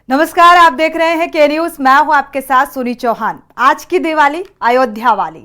नमस्कार, आप देख रहे हैं के न्यूज। मैं हूं आपके साथ सुनी चौहान। आज की दिवाली अयोध्या वाली।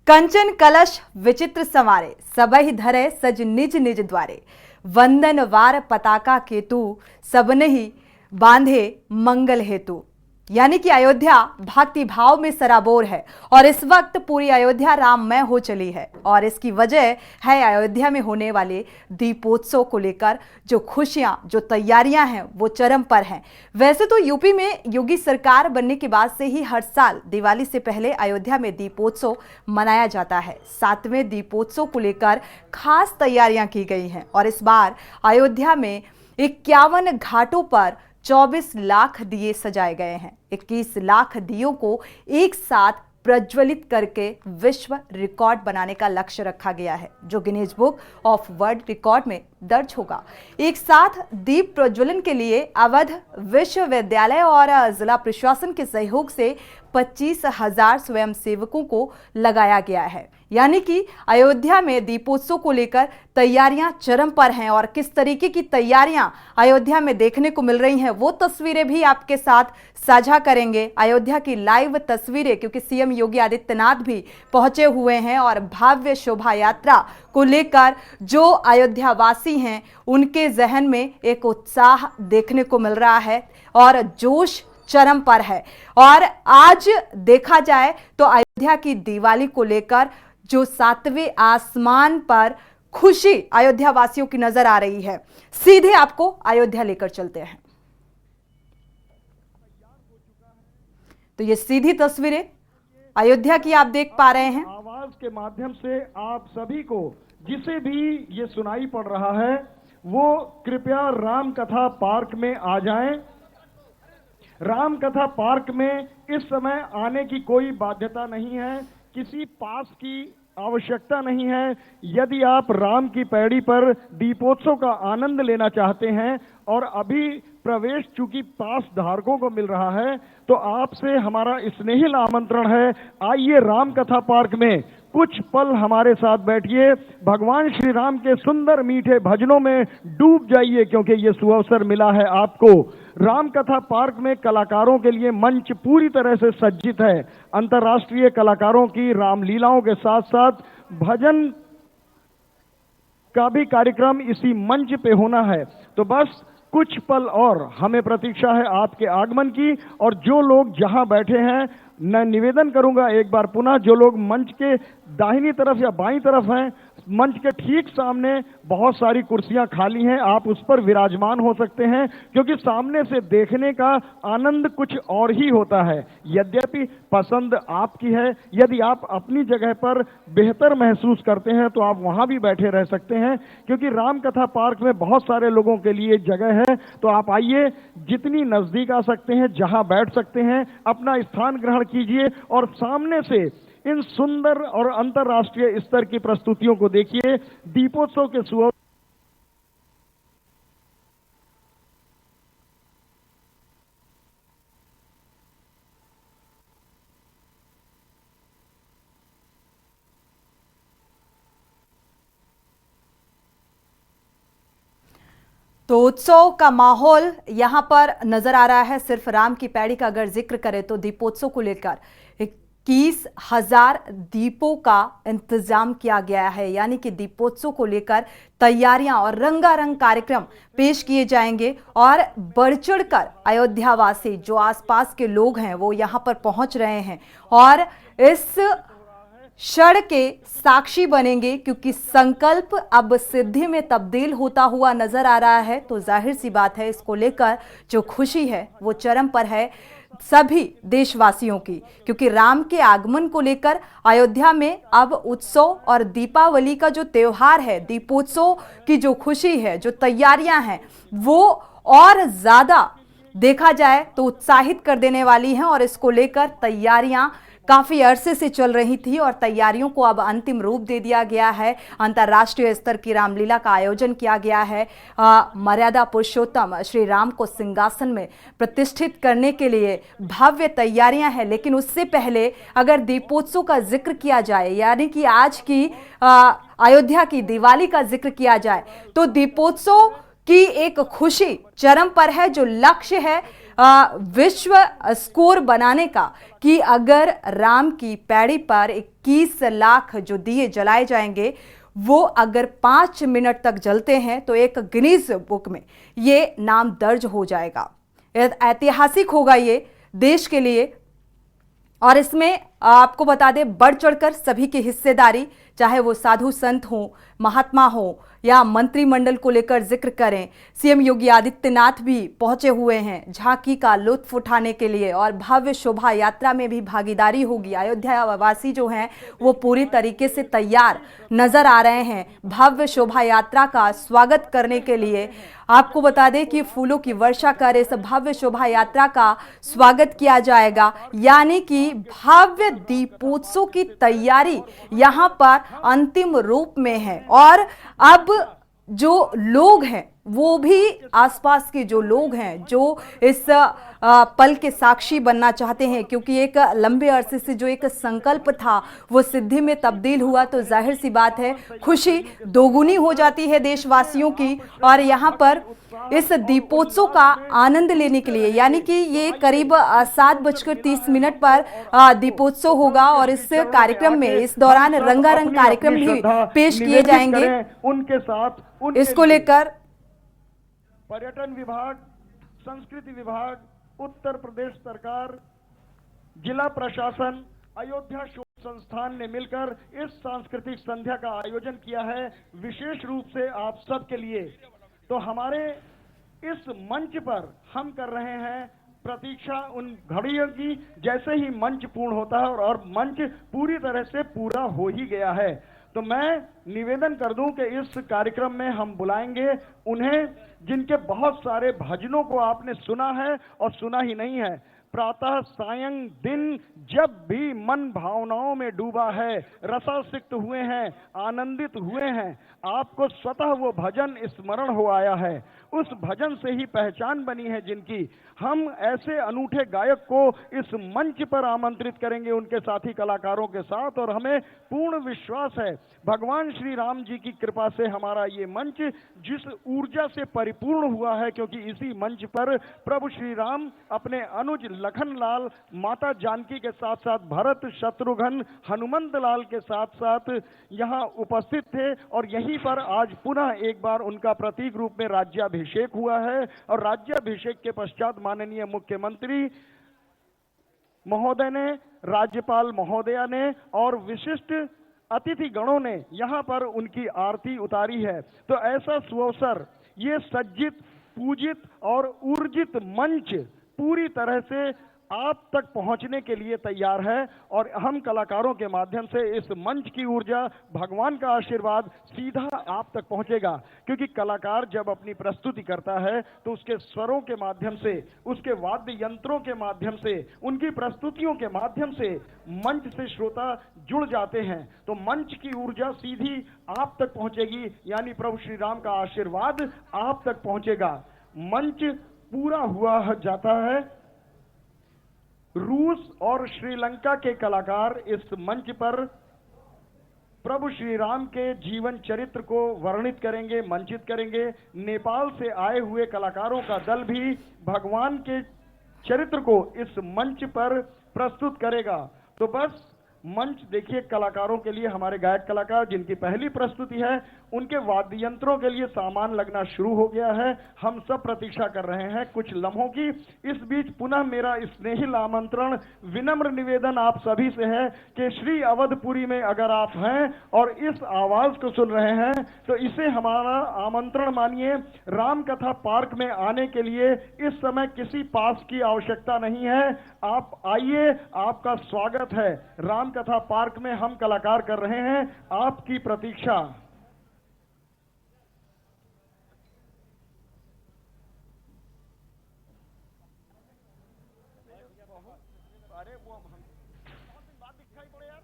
कंचन कलश विचित्र संवारे, सबहि धरे सज निज निज द्वारे। वंदन वार पताका केतु, सबने ही बांधे मंगल हेतु। यानी कि अयोध्या भक्ति भाव में सराबोर है और इस वक्त पूरी अयोध्या राममय हो चली है। और इसकी वजह है अयोध्या में होने वाले दीपोत्सव को लेकर जो खुशियां, जो तैयारियां हैं वो चरम पर हैं। वैसे तो यूपी में योगी सरकार बनने के बाद से ही हर साल दिवाली से पहले अयोध्या में दीपोत्सव मनाया जाता है। 7वें दीपोत्सव को लेकर खास तैयारियां की गई हैं और इस बार अयोध्या में 51 घाटों पर 24 लाख दिए सजाए गए हैं। 21 लाख दियों को एक साथ प्रज्वलित करके विश्व रिकॉर्ड बनाने का लक्ष्य रखा गया है, जो Guinness book of world record में दर्ज होगा। एक साथ दीप प्रज्वलन के लिए अवध विश्वविद्यालय और जिला प्रशासन के सहयोग से 25,000 स्वयंसेवकों को लगाया गया है। यानी कि अयोध्या में दीपोत्सव को लेकर तैयारियां चरम पर हैं और किस तरीके की तैयारियां अयोध्या में देखने को मिल रही हैं वो तस्वीरें भी आपके साथ साझा करेंगे। अयोध्या की लाइव तस्वीरें, क्योंकि सीएम योगी आदित्यनाथ भी पहुंचे हुए हैं और भव्य शोभा यात्रा को लेकर जो अयोध्यावासी हैं उनके जहन में एक उत्साह देखने को मिल रहा है और जोश चरम पर है। और आज देखा जाए तो अयोध्या की दिवाली को लेकर जो 7वें आसमान पर खुशी अयोध्या वासियों की नजर आ रही है। सीधे आपको अयोध्या लेकर चलते हैं। तो ये सीधी तस्वीरें अयोध्या की आप देख पा रहे हैं। आवाज के माध्यम से आप सभी को, जिसे भी ये सुनाई पड़ रहा है, वो कृपया राम कथा पार्क में आ जाएं। राम कथा पार्क में इस समय आने की कोई बाध्यता नहीं है, किसी पास की आवश्यकता नहीं है। यदि आप राम की पैड़ी पर दीपोत्सव का आनंद लेना चाहते हैं और अभी प्रवेश चूंकि पास धारकों को मिल रहा है, तो आपसे हमारा स्नेहिल आमंत्रण है, आइए राम कथा पार्क में कुछ पल हमारे साथ बैठिए, भगवान श्री राम के सुंदर मीठे भजनों में डूब जाइए, क्योंकि ये सुअवसर मिला है आपको। राम कथा पार्क में कलाकारों के लिए मंच पूरी तरह से सज्जित है। अंतर्राष्ट्रीय कलाकारों की रामलीलाओं के साथ साथ भजन का भी कार्यक्रम इसी मंच पे होना है। तो बस कुछ पल और हमें प्रतीक्षा है आपके आगमन की। और जो लोग जहां बैठे हैं, मैं निवेदन करूंगा एक बार पुनः, जो लोग मंच के दाहिनी तरफ या बाईं तरफ हैं, मंच के ठीक सामने बहुत सारी कुर्सियां खाली हैं, आप उस पर विराजमान हो सकते हैं, क्योंकि सामने से देखने का आनंद कुछ और ही होता है। यद्यपि पसंद आपकी है, यदि आप अपनी जगह पर बेहतर महसूस करते हैं तो आप वहां भी बैठे रह सकते हैं, क्योंकि राम कथा पार्क में बहुत सारे लोगों के लिए जगह है। तो आप आइए, जितनी नजदीक आ सकते हैं, जहां बैठ सकते हैं, अपना स्थान ग्रहण कीजिए और सामने से इन सुंदर और अंतर्राष्ट्रीय स्तर की प्रस्तुतियों को देखिए। दीपोत्सव के सुअवसर तो उत्सव का माहौल यहां पर नजर आ रहा है। सिर्फ राम की पैड़ी का अगर जिक्र करें तो दीपोत्सव को लेकर 21,000 दीपों का इंतजाम किया गया है। यानी कि दीपोत्सव को लेकर तैयारियां और रंगारंग कार्यक्रम पेश किए जाएंगे और बढ़ चढ़कर अयोध्यावासी, जो आसपास के लोग हैं, वो यहां पर पहुंच रहे हैं और इस क्षण के साक्षी बनेंगे, क्योंकि संकल्प अब सिद्धि में तब्दील होता हुआ नजर आ रहा है। तो जाहिर सी बात है, इसको लेकर जो खुशी है वो चरम पर है सभी देशवासियों की, क्योंकि राम के आगमन को लेकर अयोध्या में अब उत्सव और दीपावली का जो त्योहार है, दीपोत्सव की जो खुशी है, जो तैयारियां हैं, वो और ज्यादा देखा जाए तो उत्साहित कर देने वाली हैं। और इसको लेकर तैयारियां काफी अरसे से चल रही थी और तैयारियों को अब अंतिम रूप दे दिया गया है। अंतर्राष्ट्रीय स्तर की रामलीला का आयोजन किया गया है। मर्यादा पुरुषोत्तम श्री राम को सिंहासन में प्रतिष्ठित करने के लिए भव्य तैयारियां हैं। लेकिन उससे पहले अगर दीपोत्सव का जिक्र किया जाए, यानी कि आज की अयोध्या की दिवाली का जिक्र किया जाए, तो दीपोत्सव की एक खुशी चरम पर है। जो लक्ष्य है विश्व स्कोर बनाने का कि अगर राम की पैड़ी पर 21 लाख जो दिए जलाए जाएंगे वो अगर 5 मिनट तक जलते हैं तो एक गिनीज बुक में ये नाम दर्ज हो जाएगा। ऐतिहासिक होगा ये देश के लिए। और इसमें आपको बता दें बढ़ चढ़कर सभी की हिस्सेदारी, चाहे वो साधु संत हो, महात्मा हो या मंत्रिमंडल को लेकर जिक्र करें। सीएम योगी आदित्यनाथ भी पहुंचे हुए हैं झांकी का लुत्फ उठाने के लिए और भव्य शोभा यात्रा में भी भागीदारी होगी। अयोध्या वासी जो हैं वो पूरी तरीके से तैयार नजर आ रहे हैं भव्य शोभा यात्रा का स्वागत करने के लिए। आपको बता दें कि फूलों की वर्षा कर इस भव्य शोभा यात्रा का स्वागत किया जाएगा, यानी कि भव्य दीपोत्सव की तैयारी यहां पर अंतिम रूप में है। और अब जो लोग हैं वो भी आसपास के जो लोग हैं जो इस पल के साक्षी बनना चाहते हैं, क्योंकि एक लंबे अरसे से जो एक संकल्प था वो सिद्धि में तब्दील हुआ, तो जाहिर सी बात है खुशी दोगुनी हो जाती है देशवासियों की। और यहाँ पर इस दीपोत्सव का आनंद लेने के लिए, यानी कि ये करीब 7:30 पर दीपोत्सव होगा और इस कार्यक्रम में इस दौरान रंगारंग कार्यक्रम भी पेश किए जाएंगे। उनके साथ इसको लेकर पर्यटन विभाग, संस्कृति विभाग, उत्तर प्रदेश सरकार, जिला प्रशासन, अयोध्या शोध संस्थान ने मिलकर इस सांस्कृतिक संध्या का आयोजन किया है विशेष रूप से आप सब के लिए। तो हमारे इस मंच पर हम कर रहे हैं प्रतीक्षा उन घड़ियों की जैसे ही मंच पूर्ण होता है और मंच पूरी तरह से पूरा हो ही गया है। तो मैं निवेदन कर दूं कि इस कार्यक्रम में हम बुलाएंगे उन्हें जिनके बहुत सारे भजनों को आपने सुना है और सुना ही नहीं है। प्रातः सायं दिन जब भी मन भावनाओं में डूबा है, रसासिक्त हुए हैं, आनंदित हुए हैं, आपको स्वतः वो भजन स्मरण हो आया है। उस भजन से ही पहचान बनी है जिनकी। हम ऐसे अनूठे गायक को इस मंच पर आमंत्रित करेंगे उनके साथी कलाकारों के साथ, और हमें पूर्ण विश्वास है भगवान श्री राम जी की कृपा से हमारा ये मंच जिस ऊर्जा से परिपूर्ण हुआ है, क्योंकि इसी मंच पर प्रभु श्री राम अपने अनुज लखन लाल, माता जानकी के साथ साथ भरत, शत्रुघ्न, हनुमंत लाल के साथ साथ यहाँ उपस्थित थे और यहीं पर आज पुनः एक बार उनका प्रतीक रूप में राज्याभिषेक हुआ है। और राज्याभिषेक के पश्चात माननीय मुख्यमंत्री महोदय ने, राज्यपाल महोदया ने और विशिष्ट अतिथि गणों ने यहाँ पर उनकी आरती उतारी है। तो ऐसा सुअवसर, ये सज्जित, पूजित और ऊर्जित मंच पूरी तरह से आप तक पहुंचने के लिए तैयार है और हम कलाकारों के माध्यम से इस मंच की ऊर्जा, भगवान का आशीर्वाद सीधा आप तक पहुंचेगा। क्योंकि कलाकार जब अपनी प्रस्तुति करता है तो उसके स्वरों के माध्यम से, उसके वाद्य यंत्रों के माध्यम से, उनकी प्रस्तुतियों के माध्यम से मंच से श्रोता जुड़ जाते हैं। तो मंच की ऊर्जा सीधी आप तक पहुंचेगी, यानी प्रभु श्री राम का आशीर्वाद आप तक पहुंचेगा। मंच पूरा हुआ जाता है। रूस और श्रीलंका के कलाकार इस मंच पर प्रभु श्री राम के जीवन चरित्र को वर्णित करेंगे, मंचित करेंगे। नेपाल से आए हुए कलाकारों का दल भी भगवान के चरित्र को इस मंच पर प्रस्तुत करेगा। तो बस मंच देखिए कलाकारों के लिए, हमारे गायक कलाकार जिनकी पहली प्रस्तुति है उनके वाद्य यंत्रों के लिए सामान लगना शुरू हो गया है। हम सब प्रतीक्षा कर रहे हैं कुछ लम्हों की। इस बीच पुनः मेरा स्नेहिल आमंत्रण, विनम्र निवेदन आप सभी से है कि श्री अवधपुरी में अगर आप हैं और इस आवाज को सुन रहे हैं तो इसे हमारा आमंत्रण मानिए। राम कथा पार्क में आने के लिए इस समय किसी पास की आवश्यकता नहीं है। आप आइए, आपका स्वागत है। राम कथा पार्क में हम कलाकार कर रहे हैं आपकी प्रतीक्षा। अरे वो हम बात दिखाई पड़े यार।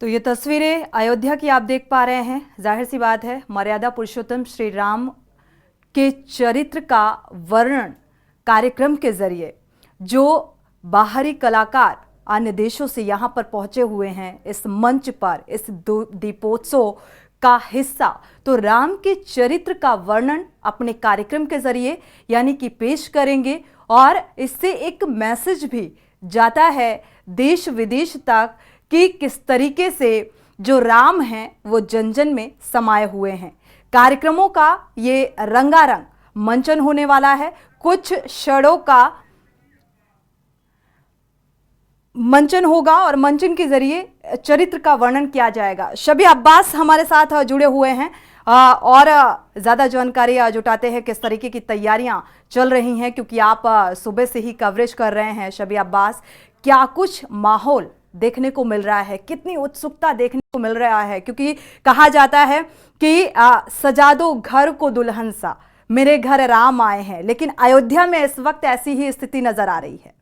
तो ये तस्वीरें अयोध्या की आप देख पा रहे हैं। जाहिर सी बात है, मर्यादा पुरुषोत्तम श्री राम के चरित्र का वर्णन कार्यक्रम के जरिए जो बाहरी कलाकार अन्य देशों से यहाँ पर पहुंचे हुए हैं, इस मंच पर इस दीपोत्सव का हिस्सा, तो राम के चरित्र का वर्णन अपने कार्यक्रम के जरिए यानी कि पेश करेंगे और इससे एक मैसेज भी जाता है देश विदेश तक कि किस तरीके से जो राम हैं वो जन जन में समाये हुए हैं। कार्यक्रमों का ये रंगारंग मंचन होने वाला है। कुछ क्षणों का मंचन होगा और मंचन के जरिए चरित्र का वर्णन किया जाएगा। शबी अब्बास हमारे साथ जुड़े हुए हैं और ज़्यादा जानकारी जुटाते हैं किस तरीके की तैयारियां चल रही हैं, क्योंकि आप सुबह से ही कवरेज कर रहे हैं। शबी अब्बास, क्या कुछ माहौल देखने को मिल रहा है, कितनी उत्सुकता देखने को मिल रहा है? क्योंकि कहा जाता है कि सजा दो घर को दुल्हन सा, मेरे घर राम आए हैं, लेकिन अयोध्या में इस वक्त ऐसी ही स्थिति नजर आ रही है।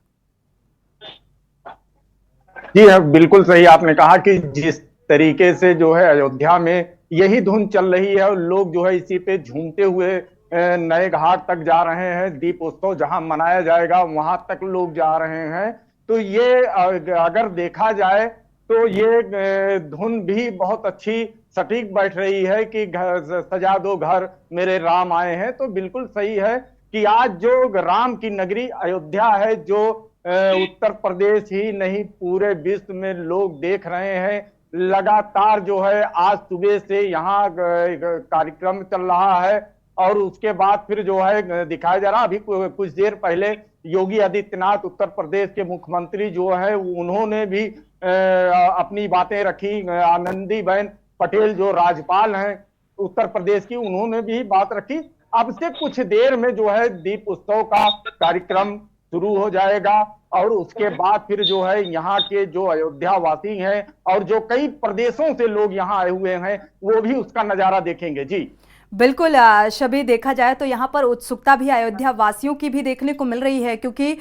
जी हाँ, बिल्कुल सही आपने कहा कि जिस तरीके से जो है अयोध्या में यही धुन चल रही है और लोग जो है इसी पे झूमते हुए नए घाट तक जा रहे हैं। दीपोत्सव जहां मनाया जाएगा वहां तक लोग जा रहे हैं। तो ये अगर देखा जाए तो ये धुन भी बहुत अच्छी सटीक बैठ रही है कि सजा दो घर मेरे राम आए हैं। तो बिल्कुल सही है कि आज जो राम की नगरी अयोध्या है, जो उत्तर प्रदेश ही नहीं पूरे विश्व में लोग देख रहे हैं। लगातार जो है आज सुबह से यहाँ कार्यक्रम चल रहा है और उसके बाद फिर जो है दिखाया जा रहा। अभी कुछ देर पहले योगी आदित्यनाथ उत्तर प्रदेश के मुख्यमंत्री जो है उन्होंने भी अपनी बातें रखी। आनंदीबेन पटेल जो राज्यपाल हैं उत्तर प्रदेश की, उन्होंने भी बात रखी। अब से कुछ देर में जो है दीप उत्सव का कार्यक्रम शुरू हो जाएगा और उसके बाद फिर जो है यहाँ के जो अयोध्या वासी हैं और जो कई प्रदेशों से लोग यहाँ आए हुए हैं वो भी उसका नजारा देखेंगे। जी बिल्कुल शबी, देखा जाए तो यहाँ पर उत्सुकता भी अयोध्या वासियों की भी देखने को मिल रही है, क्योंकि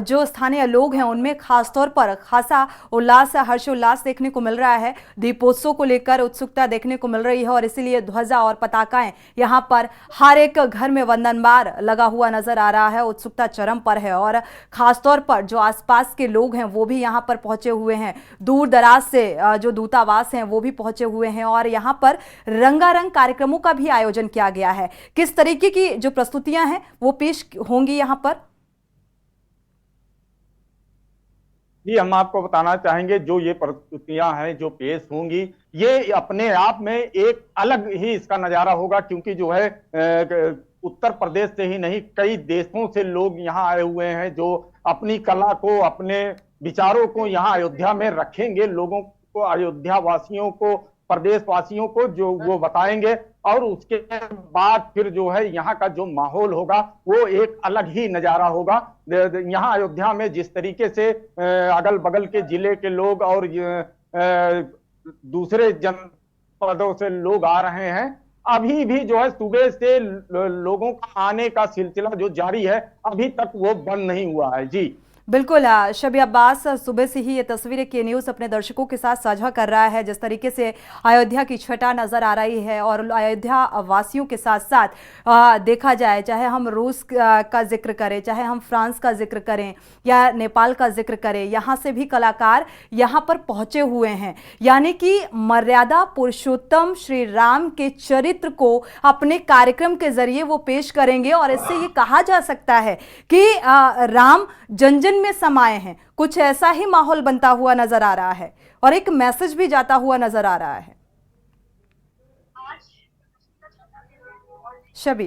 जो स्थानीय लोग हैं उनमें खासतौर पर खासा उल्लास, हर्षोल्लास देखने को मिल रहा है। दीपोत्सव को लेकर उत्सुकता देखने को मिल रही है और इसीलिए ध्वजा और पताकाएं यहाँ पर हर एक घर में वंदनबार लगा हुआ नजर आ रहा है। उत्सुकता चरम पर है और खासतौर पर जो आसपास के लोग हैं वो भी यहाँ पर पहुंचे हुए हैं। दूर दराज से जो दूतावास हैं वो भी पहुंचे हुए हैं और यहाँ पर रंगारंग कार्यक्रमों का भी आयोजन किया गया है। किस तरीके की जो प्रस्तुतियां हैं वो पेश होंगी यहां पर? जी, हम आपको बताना चाहेंगे जो ये प्रस्तुतियां हैं जो पेश होंगी ये अपने आप में एक अलग ही इसका नजारा होगा, क्योंकि जो है उत्तर प्रदेश से ही नहीं कई देशों से लोग यहाँ आए हुए हैं जो अपनी कला को, अपने विचारों को यहाँ अयोध्या में रखेंगे। लोगों को, अयोध्या वासियों को, प्रदेश वासियों को जो वो बताएंगे और उसके बाद फिर जो है यहाँ का जो माहौल होगा वो एक अलग ही नजारा होगा। यहाँ अयोध्या में जिस तरीके से अगल बगल के जिले के लोग और दूसरे जनपदों से लोग आ रहे हैं, अभी भी जो है सुबह से लोगों का आने का सिलसिला जो जारी है अभी तक वो बंद नहीं हुआ है। जी बिल्कुल शबी अब्बास, सुबह से ही ये तस्वीरें के न्यूज़ अपने दर्शकों के साथ साझा कर रहा है। जिस तरीके से अयोध्या की छटा नज़र आ रही है और अयोध्या वासियों के साथ साथ देखा जाए, चाहे हम रूस का जिक्र करें, चाहे हम फ्रांस का जिक्र करें या नेपाल का जिक्र करें, यहाँ से भी कलाकार यहाँ पर पहुँचे हुए हैं। यानी कि मर्यादा पुरुषोत्तम श्री राम के चरित्र को अपने कार्यक्रम के जरिए वो पेश करेंगे और इससे ये कहा जा सकता है कि राम जन जन में समाये हैं। कुछ ऐसा ही माहौल बनता हुआ नजर आ रहा है और एक मैसेज भी जाता हुआ नजर आ रहा है। शबी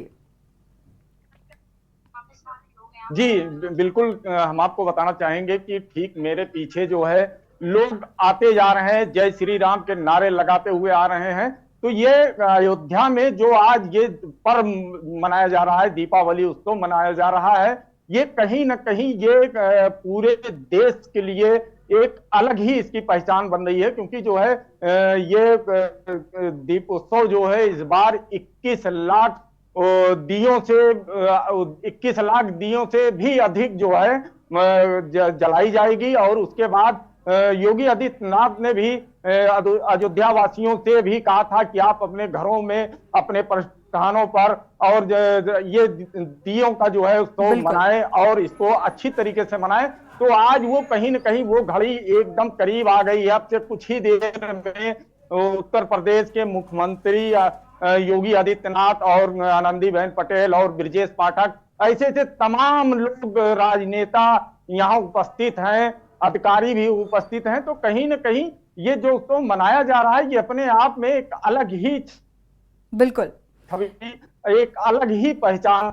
जी बिल्कुल, हम आपको बताना चाहेंगे कि ठीक मेरे पीछे जो है लोग आते जा रहे हैं, जय श्री राम के नारे लगाते हुए आ रहे हैं। तो ये अयोध्या में जो आज ये पर्व मनाया जा रहा है, दीपावली उत्सव मनाया जा रहा है, ये कहीं ना कहीं ये पूरे देश के लिए एक अलग ही इसकी पहचान बन रही है, क्योंकि जो है ये दीपोत्सव जो है इस बार 21 लाख दियों से 21 लाख दियों से भी अधिक जो है जलाई जाएगी। और उसके बाद योगी आदित्यनाथ ने भी अयोध्या वासियों से भी कहा था कि आप अपने घरों में, अपने स्थानों पर और ये दियों का जो है उसको मनाएं और इसको अच्छी तरीके से मनाएं। तो आज वो कहीं न कहीं वो घड़ी एकदम करीब आ गई है। अब से कुछ ही देर में उत्तर प्रदेश के मुख्यमंत्री योगी आदित्यनाथ और आनंदीबेन पटेल और ब्रजेश पाठक ऐसे ऐसे तमाम लोग, राजनेता यहाँ उपस्थित हैं, अधिकारी भी उपस्थित हैं। तो कहीं न कहीं ये जो तो मनाया जा रहा है, ये अपने आप में एक अलग ही बिल्कुल छवि, एक अलग ही पहचान।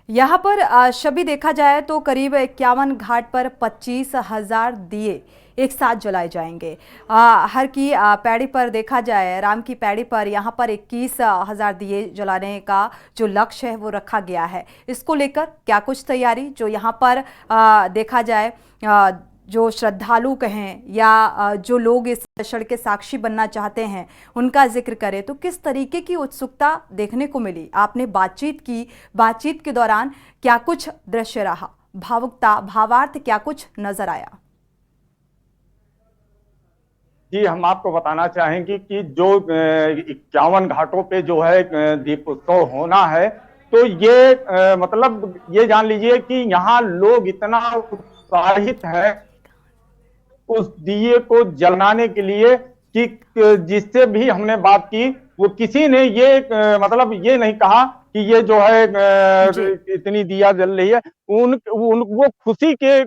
यहाँ पर शबी देखा जाए तो करीब 51 घाट पर 25,000 दिए एक साथ जलाए जाएंगे। हर की पैड़ी पर देखा जाए, राम की पैड़ी पर यहाँ पर 21,000 दिए जलाने का जो लक्ष्य है वो रखा गया है। इसको लेकर क्या कुछ तैयारी जो यहाँ पर देखा जाए, जो श्रद्धालु कहें या जो लोग इस क्षण के साक्षी बनना चाहते हैं उनका जिक्र करें तो किस तरीके की उत्सुकता देखने को मिली? आपने बातचीत की, बातचीत के दौरान क्या कुछ दृश्य रहा, भावुकता, भावार्थ क्या कुछ नजर आया? जी, हम आपको बताना चाहेंगे कि जो 51 घाटों पे जो है दीपोत्सव होना है, तो ये मतलब ये जान लीजिए कि यहाँ लोग इतना उत्साहित हैं उस दिए को जलाने के लिए कि जिससे भी हमने बात की वो किसी ने ये मतलब ये नहीं कहा कि ये जो है इतनी दिया जल रही है। वो खुशी के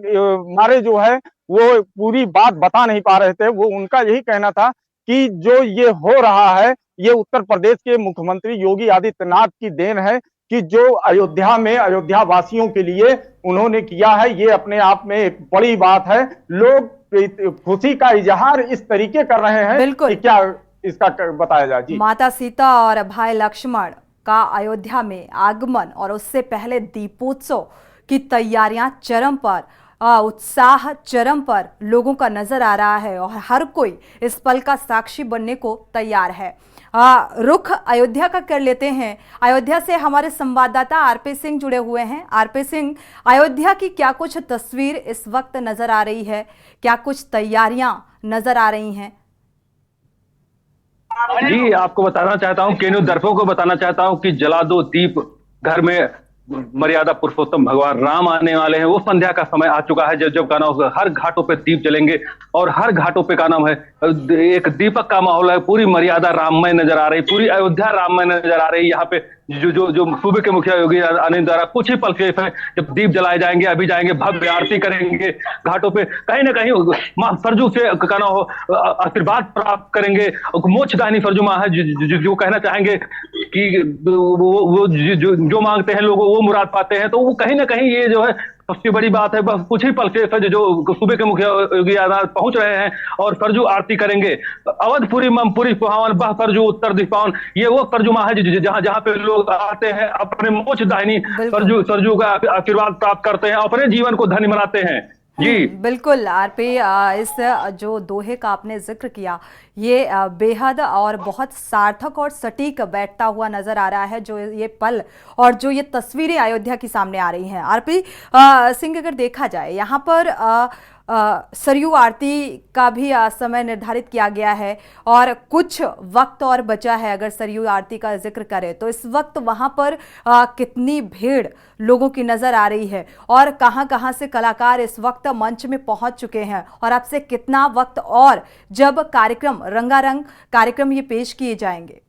मारे जो है वो पूरी बात बता नहीं पा रहे थे। वो उनका यही कहना था कि जो ये हो रहा है ये उत्तर प्रदेश के मुख्यमंत्री योगी आदित्यनाथ की देन है कि जो अयोध्या में अयोध्या वासियों के लिए उन्होंने किया है, ये अपने आप में एक बड़ी बात है। लोग खुशी का इजहार इस तरीके कर रहे हैं कि क्या इसका बताया जाए। जी, माता सीता और भाई लक्ष्मण का अयोध्या में आगमन और उससे पहले दीपोत्सव की तैयारियां चरम पर, उत्साह चरम पर लोगों का नजर आ रहा है और हर कोई इस पल का साक्षी बनने को तैयार है। रुख अयोध्या का कर लेते हैं। अयोध्या से हमारे संवाददाता आरपी सिंह जुड़े हुए हैं। आरपी सिंह, अयोध्या की क्या कुछ तस्वीर इस वक्त नजर आ रही है, क्या कुछ तैयारियां नजर आ रही हैं? जी, आपको बताना चाहता हूं, केनू दर्शकों को बताना चाहता हूं कि जला दो दीप, घर में मर्यादा पुरुषोत्तम भगवान राम आने वाले हैं। वो संध्या का समय आ चुका है जब का नाम हर घाटों पे दीप जलेंगे और हर घाटों पे का नाम है एक दीपक का माहौल है। पूरी मर्यादा राममय नजर आ रही, पूरी अयोध्या राममय नजर आ रही। यहाँ पे जो सूबे के मुखिया योगी आदित्यनाथ द्वारा कुछ ही पल शेष है जब दीप जलाए जाएंगे, अभी जाएंगे, भव्य आरती करेंगे घाटों पे, कहीं ना कहीं मां सरजू से कहना हो आशीर्वाद प्राप्त करेंगे। मोक्षदायिनी सरजू मां है जो कहना चाहेंगे कि वो जो मांगते हैं लोग वो मुराद पाते हैं। तो वो कहीं ना कहीं ये जो है सबसे बड़ी बात है। बस कुछ ही पल शेष है जो सूबे के मुखिया योगी आदित्यनाथ पहुंच रहे हैं और सरजू आरती करेंगे। अवधपुरी ममपुरी सुहावन बह सरजू उत्तर दिश पावन, ये वो सरजू मां है जहां पे लोग आते हैं, अपने मोक्षदायिनी सरजू का आशीर्वाद प्राप्त करते हैं, अपने जीवन को धन्य बनाते हैं। जी बिल्कुल आरपी, इस जो दोहे का आपने जिक्र किया ये बेहद और बहुत सार्थक और सटीक बैठता हुआ नजर आ रहा है, जो ये पल और जो ये तस्वीरें अयोध्या की सामने आ रही हैं। आरपी सिंह, अगर देखा जाए यहाँ पर सरयू आरती का भी समय निर्धारित किया गया है और कुछ वक्त और बचा है। अगर सरयू आरती का जिक्र करें तो इस वक्त वहां पर कितनी भीड़ लोगों की नजर आ रही है और कहां से कलाकार इस वक्त मंच में पहुंच चुके हैं और अब से कितना वक्त और जब कार्यक्रम रंगारंग कार्यक्रम ये पेश किए जाएंगे?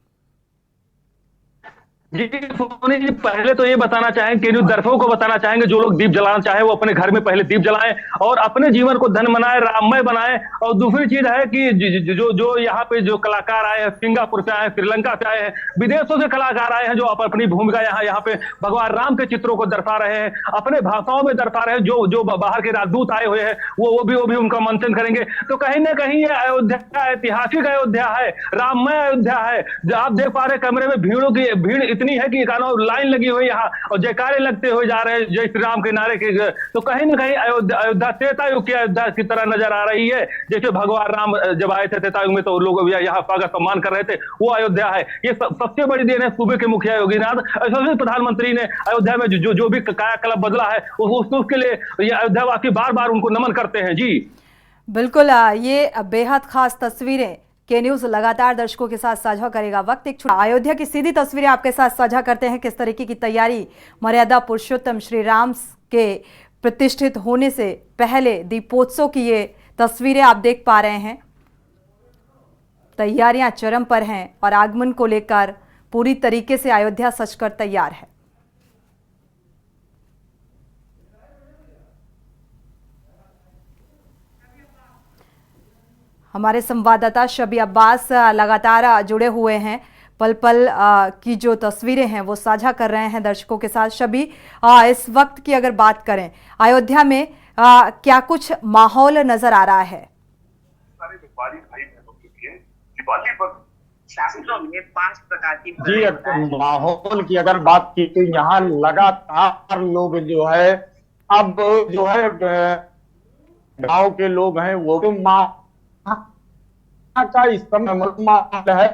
जी सोनी जी, पहले तो ये बताना चाहेंगे, दर्शकों को बताना चाहेंगे जो लोग दीप जलाना चाहे वो अपने घर में पहले दीप जलाएं और अपने जीवन को धन बनाए, राममय बनाएं। और दूसरी चीज है कि जो यहाँ पे जो कलाकार आए हैं, सिंगापुर से आए हैं, श्रीलंका से आए हैं, विदेशों से कलाकार आए हैं जो अपनी भूमिका यहाँ पे भगवान राम के चित्रों को दर्शा रहे हैं, अपने भाषाओं में दर्शा रहे हैं। जो बाहर के राजदूत आए हुए हैं वो भी उनका मंथन करेंगे। तो कहीं ना कहीं ये अयोध्या ऐतिहासिक अयोध्या है, राममय अयोध्या है। आप देख पा रहे कमरे में भीड़ इतनी है कि लाइन लगी हुई यहाँ और जयकारे लगते हुए जा रहे हैं जय श्री राम के नारे के। तो कहीं ना कहीं अयोध्या त्रेता युग की अयोध्या की तरह नजर आ रही है। जैसे भगवान राम जब आए थे त्रेता युग में तो लोग यहाँ स्वागत सम्मान कर रहे थे, वो अयोध्या है। ये सबसे बड़ी देन है सूबे के मुखिया योगीनाथ, प्रधानमंत्री ने अयोध्या में जो भी कायाकल्प बदला है उसके लिए अयोध्या वासी बार बार उनको नमन करते हैं। जी बिल्कुल ये बेहद खास तस्वीरें के न्यूज लगातार दर्शकों के साथ साझा करेगा। वक्त एक अयोध्या की सीधी तस्वीरें आपके साथ साझा करते हैं। किस तरीके की तैयारी मर्यादा पुरुषोत्तम श्री राम के प्रतिष्ठित होने से पहले दीपोत्सव की ये तस्वीरें आप देख पा रहे हैं। तैयारियां चरम पर हैं और आगमन को लेकर पूरी तरीके से अयोध्या सजकर तैयार है। हमारे संवाददाता शबी अब्बास लगातार जुड़े हुए हैं, पल पल की जो तस्वीरें हैं वो साझा कर रहे हैं दर्शकों के साथ। शबी, इस वक्त की अगर बात करें अयोध्या में क्या कुछ माहौल नजर आ रहा है? दिवाली पर शास्त्रों में 5 प्रकार की जी, माहौल की अगर बात की तो यहाँ लगातार लोग जो है अब जो है गांव के लोग हैं वो तो का इस समय माहौल है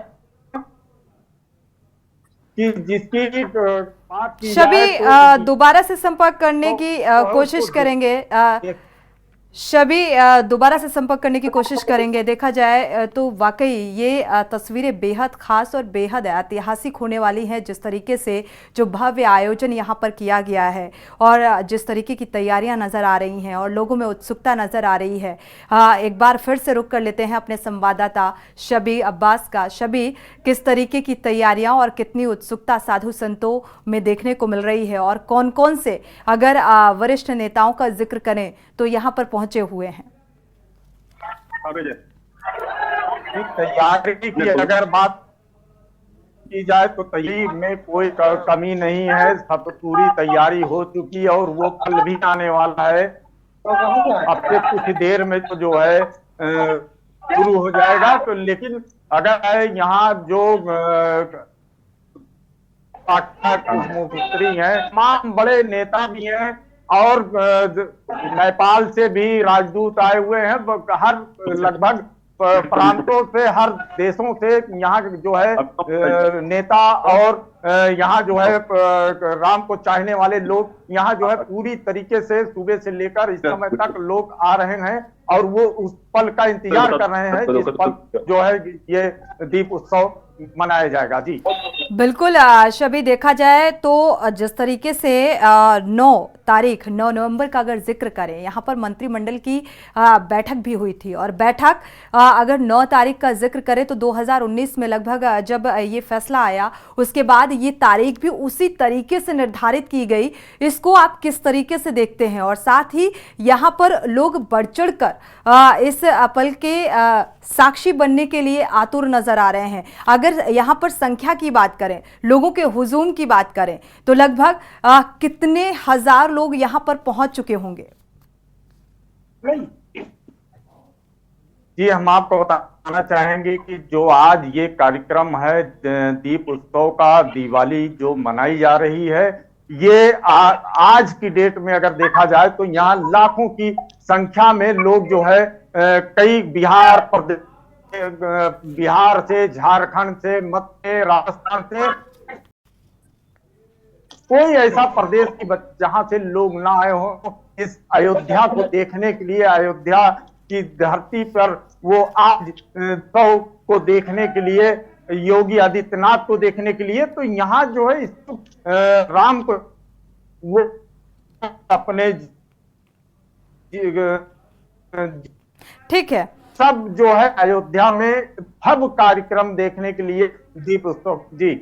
कि जिसकी बात की शबी तो दोबारा से संपर्क करने की कोशिश करेंगे। शबी दोबारा से संपर्क करने की कोशिश करेंगे। देखा जाए तो वाकई ये तस्वीरें बेहद खास और बेहद ऐतिहासिक होने वाली हैं। जिस तरीके से जो भव्य आयोजन यहाँ पर किया गया है और जिस तरीके की तैयारियां नज़र आ रही हैं और लोगों में उत्सुकता नज़र आ रही है। एक बार फिर से रुक कर लेते हैं अपने संवाददाता शबी अब्बास का। शबी, किस तरीके की तैयारियां और कितनी उत्सुकता साधु संतों में देखने को मिल रही है और कौन कौन से अगर वरिष्ठ नेताओं का जिक्र करें तो यहाँ पर पहुंचे हुए हैं? तैयारी की अगर बात की जाए तो तैयारी में कोई कमी नहीं है। सब पूरी तैयारी हो चुकी है और वो कल भी आने वाला है। अब से कुछ देर में तो जो है शुरू हो जाएगा। तो लेकिन अगर यहाँ जो मुख्यमंत्री हैं, तमाम बड़े नेता भी हैं और नेपाल से भी राजदूत आए हुए हैं। हर लगभग प्रांतों से, हर देशों से यहाँ जो है नेता और यहाँ जो है राम को चाहने वाले लोग यहाँ जो है पूरी तरीके से सुबह से लेकर इस समय तक लोग आ रहे हैं और वो उस पल का इंतजार कर रहे हैं जिस पल जो है ये दीप उत्सव मनाया जाएगा। जी बिल्कुल शबी, देखा जाए तो जिस तरीके से 9 नवंबर का अगर जिक्र करें, यहाँ पर मंत्रिमंडल की बैठक भी हुई थी और बैठक अगर 9 तारीख का जिक्र करें तो 2019 में लगभग जब ये फैसला आया उसके बाद ये तारीख भी उसी तरीके से निर्धारित की गई। इसको आप किस तरीके से देखते हैं? और साथ ही यहाँ पर लोग बढ़ चढ़ कर इस पल के साक्षी बनने के लिए आतुर नजर आ रहे हैं। अगर यहाँ पर संख्या की बात करें, लोगों के हुजूम की बात करें तो लगभग कितने हजार लोग यहाँ पर पहुंच चुके होंगे? जी, हम आपको बताना चाहेंगे कि जो आज ये कार्यक्रम है दीप उत्सव का, दिवाली जो मनाई जा रही है, ये आज की डेट में अगर देखा जाए तो यहाँ लाखों की संख्या में लोग जो है कई बिहार से, झारखंड से, मध्य राजस्थान से, कोई ऐसा प्रदेश की जहां से लोग ना आए हो इस अयोध्या को देखने के लिए, अयोध्या की धरती पर वो आज को देखने के लिए, योगी आदित्यनाथ को देखने के लिए। तो यहाँ जो है इस राम को वो अपने ठीक है, सब जो है अयोध्या में भव्य कार्यक्रम देखने के लिए दीप उत्सव। जी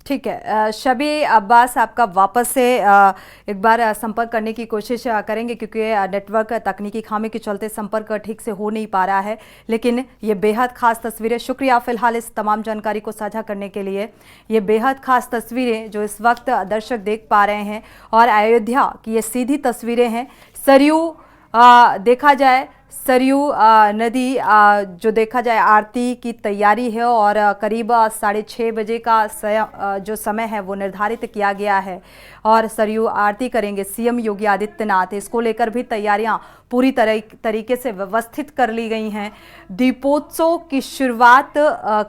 ठीक है, शबी अब्बास आपका वापस से एक बार संपर्क करने की कोशिश करेंगे क्योंकि नेटवर्क तकनीकी खामी के चलते संपर्क ठीक से हो नहीं पा रहा है। लेकिन ये बेहद खास तस्वीरें, शुक्रिया फिलहाल इस तमाम जानकारी को साझा करने के लिए। ये बेहद खास तस्वीरें जो इस वक्त दर्शक देख पा रहे हैं और अयोध्या की ये सीधी तस्वीरें हैं। सरयू देखा जाए, सरयू नदी जो देखा जाए आरती की तैयारी है और करीब 6:30 बजे का जो समय है वो निर्धारित किया गया है और सरयू आरती करेंगे सीएम योगी आदित्यनाथ। इसको लेकर भी तैयारियां पूरी तरीके से व्यवस्थित कर ली गई हैं। दीपोत्सव की शुरुआत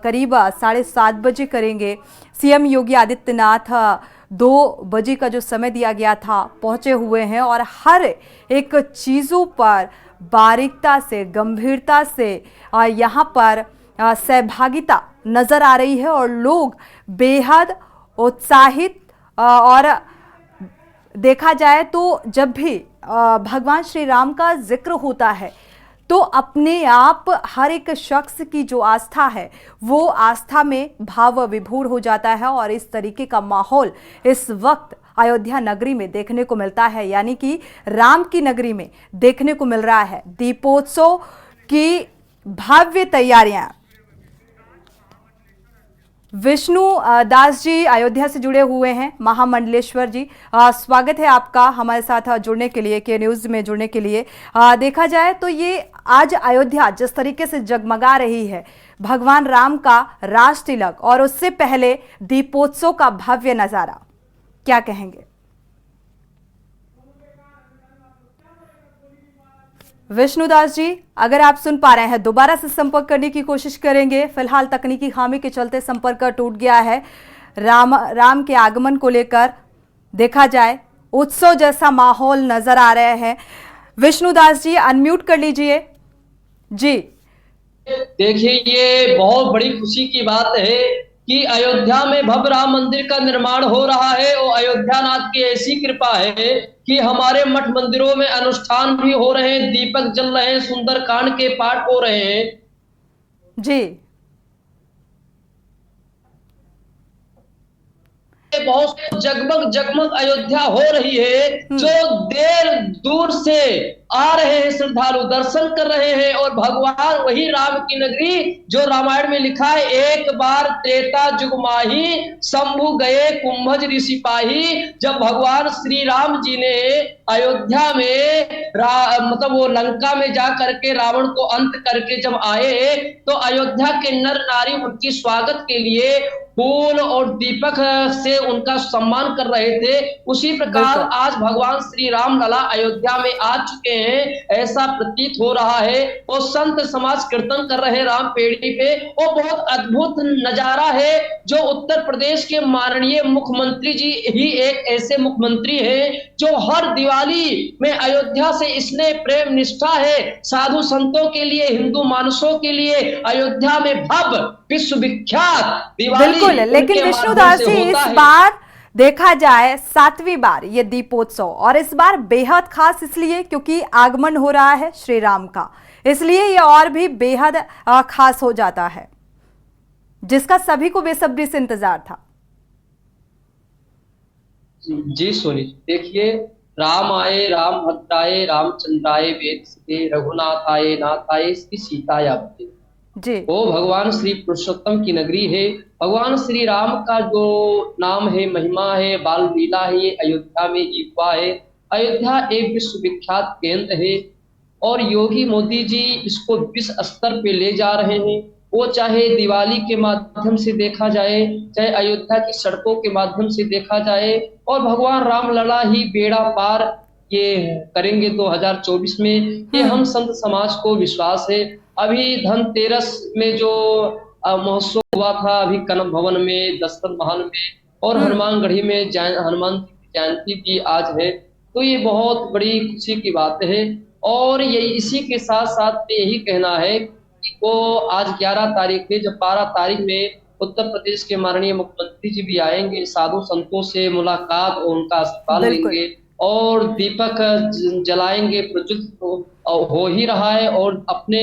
करीब 7:30 बजे करेंगे सीएम योगी आदित्यनाथ। 2 बजे का जो समय दिया गया था पहुंचे हुए हैं और हर एक चीज़ों पर बारीकता से, गंभीरता से यहाँ पर सहभागिता नजर आ रही है और लोग बेहद उत्साहित और देखा जाए तो जब भी भगवान श्री राम का जिक्र होता है तो अपने आप हर एक शख्स की जो आस्था है वो आस्था में भाव विभोर हो जाता है और इस तरीके का माहौल इस वक्त अयोध्या नगरी में देखने को मिलता है, यानी कि राम की नगरी में देखने को मिल रहा है। दीपोत्सव की भव्य तैयारियां। विष्णु दास जी अयोध्या से जुड़े हुए हैं, महामंडलेश्वर जी, स्वागत है आपका हमारे साथ जुड़ने के लिए, के न्यूज़ में जुड़ने के लिए। देखा जाए तो ये आज अयोध्या जिस तरीके से जगमगा रही है, भगवान राम का राज तिलक और उससे पहले दीपोत्सव का भव्य नजारा, क्या कहेंगे? विष्णुदास जी, अगर आप सुन पा रहे हैं दोबारा से संपर्क करने की कोशिश करेंगे। फिलहाल तकनीकी खामी के चलते संपर्क टूट गया है। राम के आगमन को लेकर देखा जाए उत्सव जैसा माहौल नजर आ रहे हैं। विष्णुदास जी अनम्यूट कर लीजिए जी। देखिए, ये बहुत बड़ी खुशी की बात है कि अयोध्या में भव्य राम मंदिर का निर्माण हो रहा है और अयोध्या नाथ की ऐसी कृपा है कि हमारे मठ मंदिरों में अनुष्ठान भी हो रहे हैं, दीपक जल रहे हैं, सुंदरकांड के पाठ हो रहे हैं जी। बहुत जगमग जगमग अयोध्या हो रही है। जो देर दूर से आ रहे हैं श्रद्धालु, दर्शन कर रहे हैं और भगवान वही राम की नगरी जो रामायण में लिखा है, एक बार त्रेता युग माही शंभु गए कुंभज ऋषि पाही। जब भगवान श्री राम जी ने अयोध्या में मतलब वो लंका में जा करके रावण को अंत करके जब आए तो अयोध्या के नर नारी उनकी स्वागत के लिए फूल और दीपक से उनका सम्मान कर रहे थे। उसी प्रकार आज भगवान श्री राम लला अयोध्या में आ चुके हैं, ऐसा प्रतीत हो रहा है। और संत समाज कीर्तन कर रहे राम पेड़ी पे, वो बहुत अद्भुत नजारा है। जो उत्तर प्रदेश के माननीय मुख्यमंत्री जी ही एक ऐसे मुख्यमंत्री हैं जो हर दिवाली में अयोध्या से स्नेह प्रेम निष्ठा है। साधु संतों के लिए, हिंदू मानसों के लिए अयोध्या में भव्य विश्व विख्यात दिवाली। लेकिन विष्णुदास जी, इस बार देखा जाए 7वीं बार ये दीपोत्सव, और इस बार बेहद खास इसलिए क्योंकि आगमन हो रहा है श्री राम का, इसलिए ये और भी बेहद खास हो जाता है, जिसका सभी को बेसब्री से इंतजार था। जी सोनी, देखिए, राम आए राम भद्राए रामचंद्राए वेद से रघुनाथ आए नाथ आए श्री सीताया जी। वो भगवान श्री पुरुषोत्तम की नगरी है। भगवान श्री राम का जो नाम है, महिमा है, बाल लीला है, ये अयोध्या में ही हुआ है। अयोध्या एक विश्व विख्यात केंद्र है और योगी मोदी जी इसको विश्व स्तर पे ले जा रहे हैं। वो चाहे दिवाली के माध्यम से देखा जाए, चाहे अयोध्या की सड़कों के माध्यम से देखा जाए, और भगवान राम लला ही बेड़ा पार ये करेंगे 2024 में, ये हम संत समाज को विश्वास है। अभी धनतेरस में जो महोत्सव हुआ था, अभी कनक भवन में, दस्तक महल में और हनुमानगढ़ी में हनुमान जयंती भी आज है, तो ये बहुत बड़ी खुशी की बात है। और ये इसी के साथ साथ यही कहना है कि वो आज 11 तारीख है, जब 12 तारीख में उत्तर प्रदेश के माननीय मुख्यमंत्री जी भी आएंगे, साधु संतों से मुलाकात और उनका आशीर्वाद लेंगे और दीपक जलाएंगे, प्रज्वलित हो ही रहा है, और अपने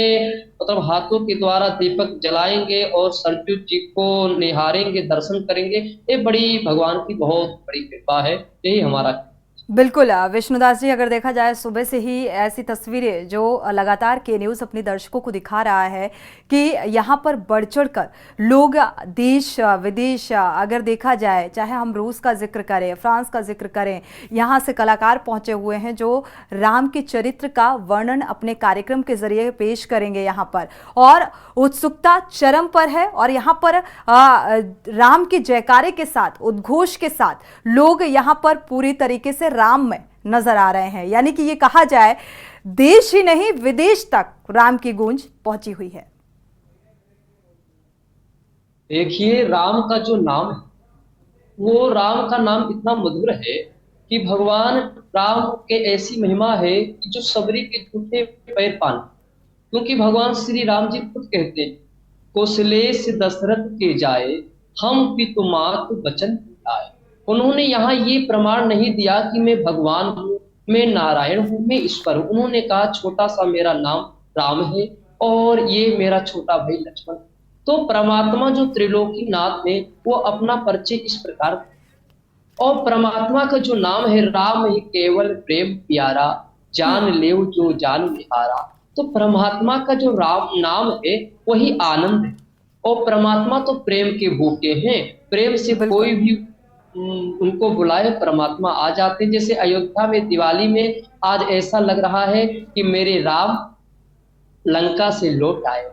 मतलब हाथों के द्वारा दीपक जलाएंगे और सरजू जी को निहारेंगे, दर्शन करेंगे। ये बड़ी भगवान की बहुत बड़ी कृपा है, यही हमारा। बिल्कुल विष्णुदास जी, अगर देखा जाए सुबह से ही ऐसी तस्वीरें जो लगातार के न्यूज़ अपने दर्शकों को दिखा रहा है कि यहाँ पर बढ़ चढ़ कर लोग देश विदेश, अगर देखा जाए चाहे हम रूस का जिक्र करें, फ्रांस का जिक्र करें, यहाँ से कलाकार पहुँचे हुए हैं जो राम के चरित्र का वर्णन अपने कार्यक्रम के जरिए पेश करेंगे यहाँ पर, और उत्सुकता चरम पर है। और यहाँ पर राम के जयकारे के साथ, उद्घोष के साथ लोग यहाँ पर पूरी तरीके से राम में नजर आ रहे हैं, यानी कि ये कहा जाए देश ही नहीं विदेश तक राम की गूंज पहुंची हुई है। देखिए, राम का जो नाम है वो राम का नाम इतना मधुर है कि भगवान राम के ऐसी महिमा है कि जो सबरी के झूठे पैर पान, क्योंकि भगवान श्री राम जी खुद कहते हैं, कौशलेश दशरथ के जाए, हम पितु मातु बचन आए। उन्होंने यहाँ ये प्रमाण नहीं दिया कि मैं भगवान हूँ, मैं नारायण हूँ, मैं ईश्वर हूँ। उन्होंने कहा छोटा सा मेरा नाम राम है और ये मेरा छोटा भाई लक्ष्मण। तो परमात्मा जो त्रिलोकी नाथ है वो अपना परिचय इस प्रकार, और परमात्मा का जो नाम है राम ही केवल प्रेम प्यारा, जान लेव जो जान निहारा। तो परमात्मा का जो राम नाम है वही आनंद है, और परमात्मा तो प्रेम के भूखे हैं। प्रेम से कोई भी उनको बुलाए परमात्मा आ जाते हैं। जैसे अयोध्या में दिवाली में आज ऐसा लग रहा है कि मेरे राम लंका से लौट आए,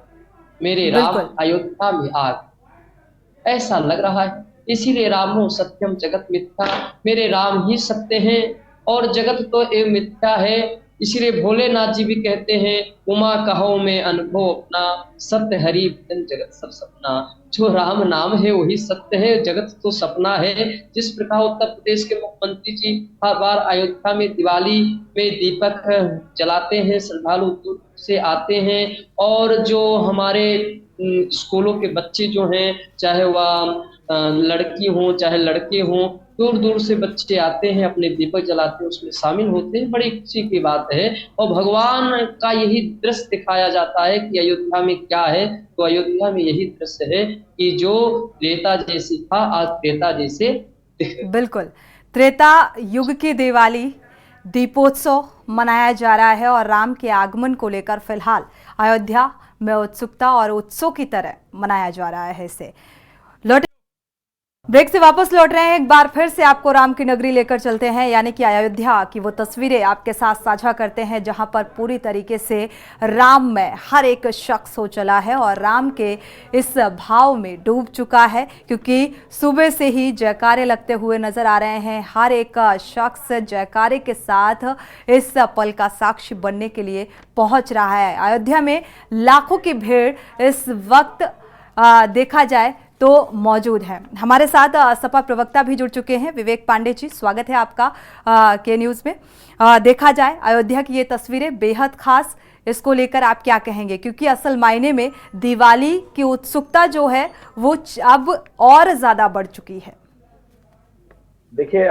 मेरे राम अयोध्या में आ गए, ऐसा लग रहा है। इसीलिए रामो सत्यम जगत मिथ्या, मेरे राम ही सत्य हैं और जगत तो एक मिथ्या है। इसीलिए भोलेनाथ जी भी कहते हैं, उमा कहो में अनुभव अपना, सत्य हरि भजन जगत सब सपना। जो राम नाम है वही सत्य है, जगत तो सपना है। जिस प्रकार उत्तर प्रदेश के मुख्यमंत्री जी हर बार अयोध्या में दिवाली में दीपक जलाते हैं, श्रद्धालु दूर से आते हैं, और जो हमारे स्कूलों के बच्चे जो हैं, चाहे वह लड़की हो चाहे लड़के हों, दूर दूर से बच्चे आते हैं, अपने दीपक जलाते हैं, उसमें शामिल होते हैं। बड़ी खुशी की बात है। और भगवान का यही दृश्य दिखाया जाता है कि अयोध्या में क्या है, तो अयोध्या में यही दृश्य है कि जो त्रेता जैसी था आज त्रेता जैसे दिखे। बिल्कुल, त्रेता युग की दिवाली दीपोत्सव मनाया जा रहा है और राम के आगमन को लेकर फिलहाल अयोध्या में उत्सुकता और उत्सव की तरह मनाया जा रहा है। इसे ब्रेक से वापस लौट रहे हैं। एक बार फिर से आपको राम की नगरी लेकर चलते हैं, यानी कि अयोध्या की वो तस्वीरें आपके साथ साझा करते हैं जहां पर पूरी तरीके से राम में हर एक शख्स हो चला है और राम के इस भाव में डूब चुका है, क्योंकि सुबह से ही जयकारे लगते हुए नजर आ रहे हैं। हर एक शख्स जयकारे के साथ इस पल का साक्षी बनने के लिए पहुंच रहा है। अयोध्या में लाखों की भीड़ इस वक्त देखा जाए तो मौजूद है। हमारे साथ सपा प्रवक्ता भी जुड़ चुके हैं, विवेक पांडे जी, स्वागत है आपका के न्यूज़ में। देखा जाए अयोध्या की ये तस्वीरें बेहद खास, इसको लेकर आप क्या कहेंगे, क्योंकि असल मायने में दिवाली की उत्सुकता जो है वो अब और ज्यादा बढ़ चुकी है। देखिए,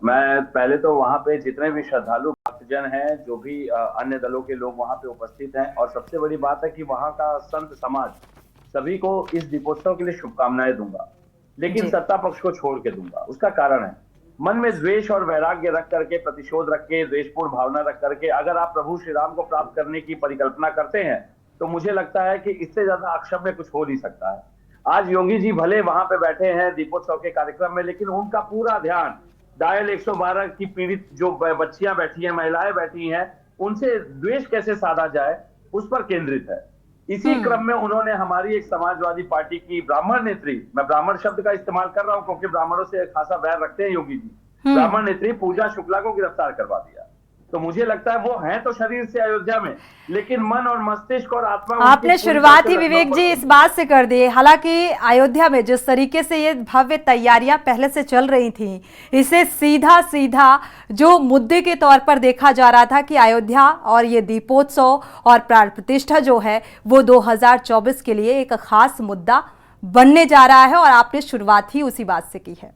मैं पहले तो वहां पे जितने भी श्रद्धालु भक्तजन हैं, जो भी अन्य दलों के लोग वहां पे उपस्थित हैं, और सबसे बड़ी बात है कि वहां का संत समाज, सभी को इस दीपोत्सव के लिए शुभकामनाएं दूंगा, लेकिन सत्ता पक्ष को छोड़ के दूंगा। उसका कारण है, मन में द्वेष और वैराग्य रख करके, प्रतिशोध रख के, द्वेषपूर्ण भावना रख करके अगर आप प्रभु श्री राम को प्राप्त करने की परिकल्पना करते हैं, तो मुझे लगता है कि इससे ज्यादा अक्षम्य कुछ हो नहीं सकता है। आज योगी जी भले वहां पे बैठे हैं दीपोत्सव के कार्यक्रम में, लेकिन उनका पूरा ध्यान डायल 112 की पीड़ित जो बच्चियां बैठी हैं, महिलाएं बैठी हैं, उनसे द्वेष कैसे साधा जाए उस पर केंद्रित है। इसी क्रम में उन्होंने हमारी एक समाजवादी पार्टी की ब्राह्मण नेत्री, मैं ब्राह्मण शब्द का इस्तेमाल कर रहा हूं क्योंकि ब्राह्मणों से खासा बैर रखते हैं योगी जी, ब्राह्मण नेत्री पूजा शुक्ला को गिरफ्तार करवा दिया। तो मुझे लगता है वो हैं तो शरीर से अयोध्या में, लेकिन मन और मस्तिष्क और आत्मा। आपने शुरुआत ही विवेक जी इस बात से कर दी। हालांकि अयोध्या में जिस तरीके से ये भव्य तैयारियां पहले से चल रही थी, इसे सीधा सीधा जो मुद्दे के तौर पर देखा जा रहा था कि अयोध्या और ये दीपोत्सव और प्राण प्रतिष्ठा जो है वो 2024 के लिए एक खास मुद्दा बनने जा रहा है, और आपने शुरुआत ही उसी बात से की है।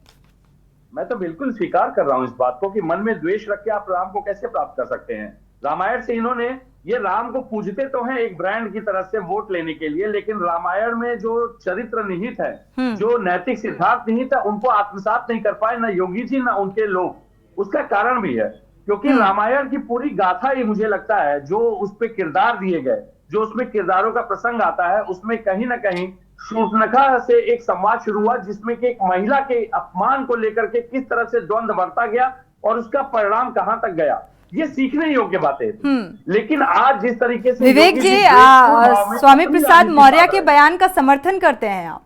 मैं तो बिल्कुल स्वीकार कर रहा हूं इस बात को कि मन में द्वेष रख के आप राम को कैसे प्राप्त कर सकते हैं। रामायण से इन्होंने ये राम को पूजते तो हैं एक ब्रांड की तरह से वोट लेने के लिए, लेकिन रामायण में जो चरित्र निहित है, जो नैतिक सिद्धांत निहित है, उनको आत्मसात नहीं कर पाए ना योगी जी ना उनके लोग। उसका कारण भी है क्योंकि रामायण की पूरी गाथा ही मुझे लगता है, जो उस पे किरदार दिए गए, जो उसमें किरदारों का प्रसंग आता है, उसमें कहीं ना कहीं शूर्पणखा से एक संवाद शुरू हुआ जिसमें कि एक महिला के अपमान को लेकर के किस तरह से द्वंद्व बढ़ता गया और उसका परिणाम कहां तक गया, ये सीखने योग्य बातें। लेकिन आज जिस तरीके से विवेक जी स्वामी प्रसाद मौर्य के बयान का समर्थन करते हैं आप?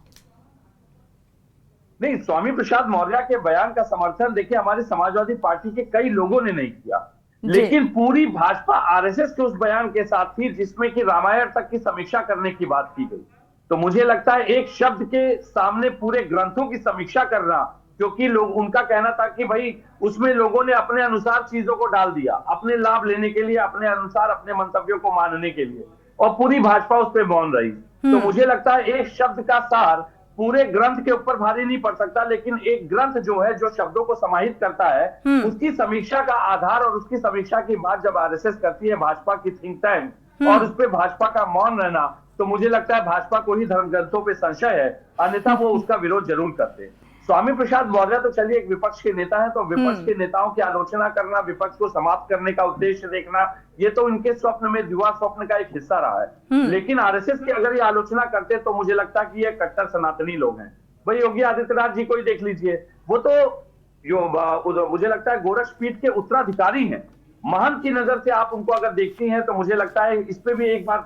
नहीं, स्वामी प्रसाद मौर्य के बयान का समर्थन देखिए हमारे समाजवादी पार्टी के कई लोगों ने नहीं किया, लेकिन पूरी भाजपा आरएसएस के उस बयान के साथ थी जिसमें कि रामायण तक की समीक्षा करने की बात की गई। तो मुझे लगता है एक शब्द के सामने पूरे ग्रंथों की समीक्षा करना क्योंकि लोग, उनका कहना था कि भाई उसमें लोगों ने अपने अनुसार चीजों को डाल दिया, अपने लाभ लेने के लिए, अपने अनुसार अपने मंतव्यों को मानने के लिए, और पूरी भाजपा उस पर मौन रही। तो मुझे लगता है एक शब्द का सार पूरे ग्रंथ के ऊपर भारी नहीं पड़ सकता, लेकिन एक ग्रंथ जो है, जो शब्दों को समाहित करता है, उसकी समीक्षा का आधार और उसकी समीक्षा की बात जब आरएसएस करती है, भाजपा की थिंक टैंक, और उस पर भाजपा का मौन रहना, तो मुझे लगता है भाजपा को ही धर्म ग्रंथों पे संशय है, अन्यथा वो उसका विरोध जरूर करते। स्वामी प्रसाद मौर्य तो चलिए एक विपक्ष के नेता है, तो विपक्ष के नेताओं की आलोचना करना, विपक्ष को समाप्त करने का उद्देश्य देखना, ये तो उनके स्वप्न में, युवा स्वप्न का एक हिस्सा रहा है। लेकिन आरएसएस की अगर ये आलोचना करते तो मुझे लगता है कि ये कट्टर सनातनी लोग हैं। भाई योगी आदित्यनाथ जी को ही देख लीजिए, वो तो मुझे लगता है गोरक्षपीठ के उत्तराधिकारी हैं। महंत की नजर से आप उनको अगर देखती हैं तो मुझे लगता है इस पे भी एक बार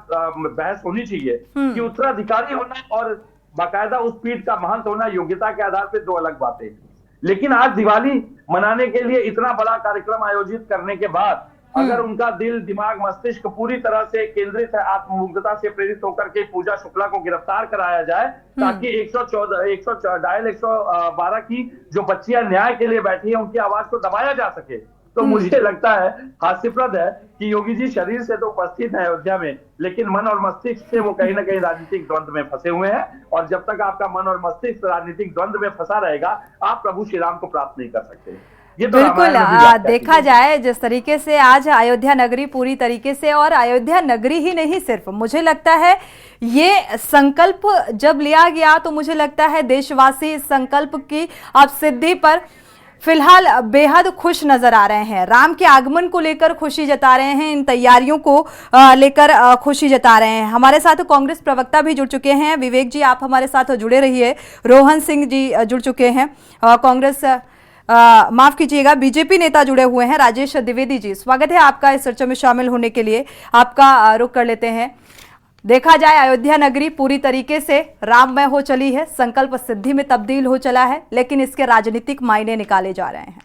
बहस होनी चाहिए कि उत्तराधिकारी होना और बाकायदा उस पीठ का महंत होना योग्यता के आधार पर दो अलग बातें। लेकिन आज दिवाली मनाने के लिए इतना बड़ा कार्यक्रम आयोजित करने के बाद अगर उनका दिल, दिमाग, मस्तिष्क पूरी तरह से केंद्रित है, आत्ममुग्धता से प्रेरित होकर के पूजा शुक्ला को गिरफ्तार कराया जाए ताकि 112 की जो बच्चियां न्याय के लिए बैठी है उनकी आवाज को दबाया जा सके, तो मुझे लगता है हास्यप्रद है कि योगी जी शरीर से तो उपस्थित है अयोध्या में, लेकिन मन और मस्तिष्क से वो कहीं ना कहीं राजनीतिक द्वंद्व में फंसे हुए हैं, और जब तक आपका मन और मस्तिष्क राजनीतिक द्वंद्व में फंसा रहेगा, आप प्रभु श्री राम को प्राप्त नहीं कर सकते। ये तो बिल्कुल देखा जाए जिस तरीके से आज अयोध्या नगरी पूरी तरीके से, और अयोध्या नगरी ही नहीं, सिर्फ मुझे लगता है ये संकल्प जब लिया गया तो मुझे लगता है देशवासी इस संकल्प की अब सिद्धि पर फिलहाल बेहद खुश नजर आ रहे हैं। राम के आगमन को लेकर खुशी जता रहे हैं, इन तैयारियों को लेकर खुशी जता रहे हैं। हमारे साथ कांग्रेस प्रवक्ता भी जुड़ चुके हैं। विवेक जी आप हमारे साथ जुड़े रहिए। रोहन सिंह जी जुड़ चुके हैं, कांग्रेस माफ कीजिएगा बीजेपी नेता जुड़े हुए हैं। राजेश द्विवेदी जी स्वागत है आपका इस चर्चा में शामिल होने के लिए। आपका रुख कर लेते हैं। देखा जाए अयोध्या नगरी पूरी तरीके से राममय हो चली है, संकल्प सिद्धि में तब्दील हो चला है, लेकिन इसके राजनीतिक मायने निकाले जा रहे हैं।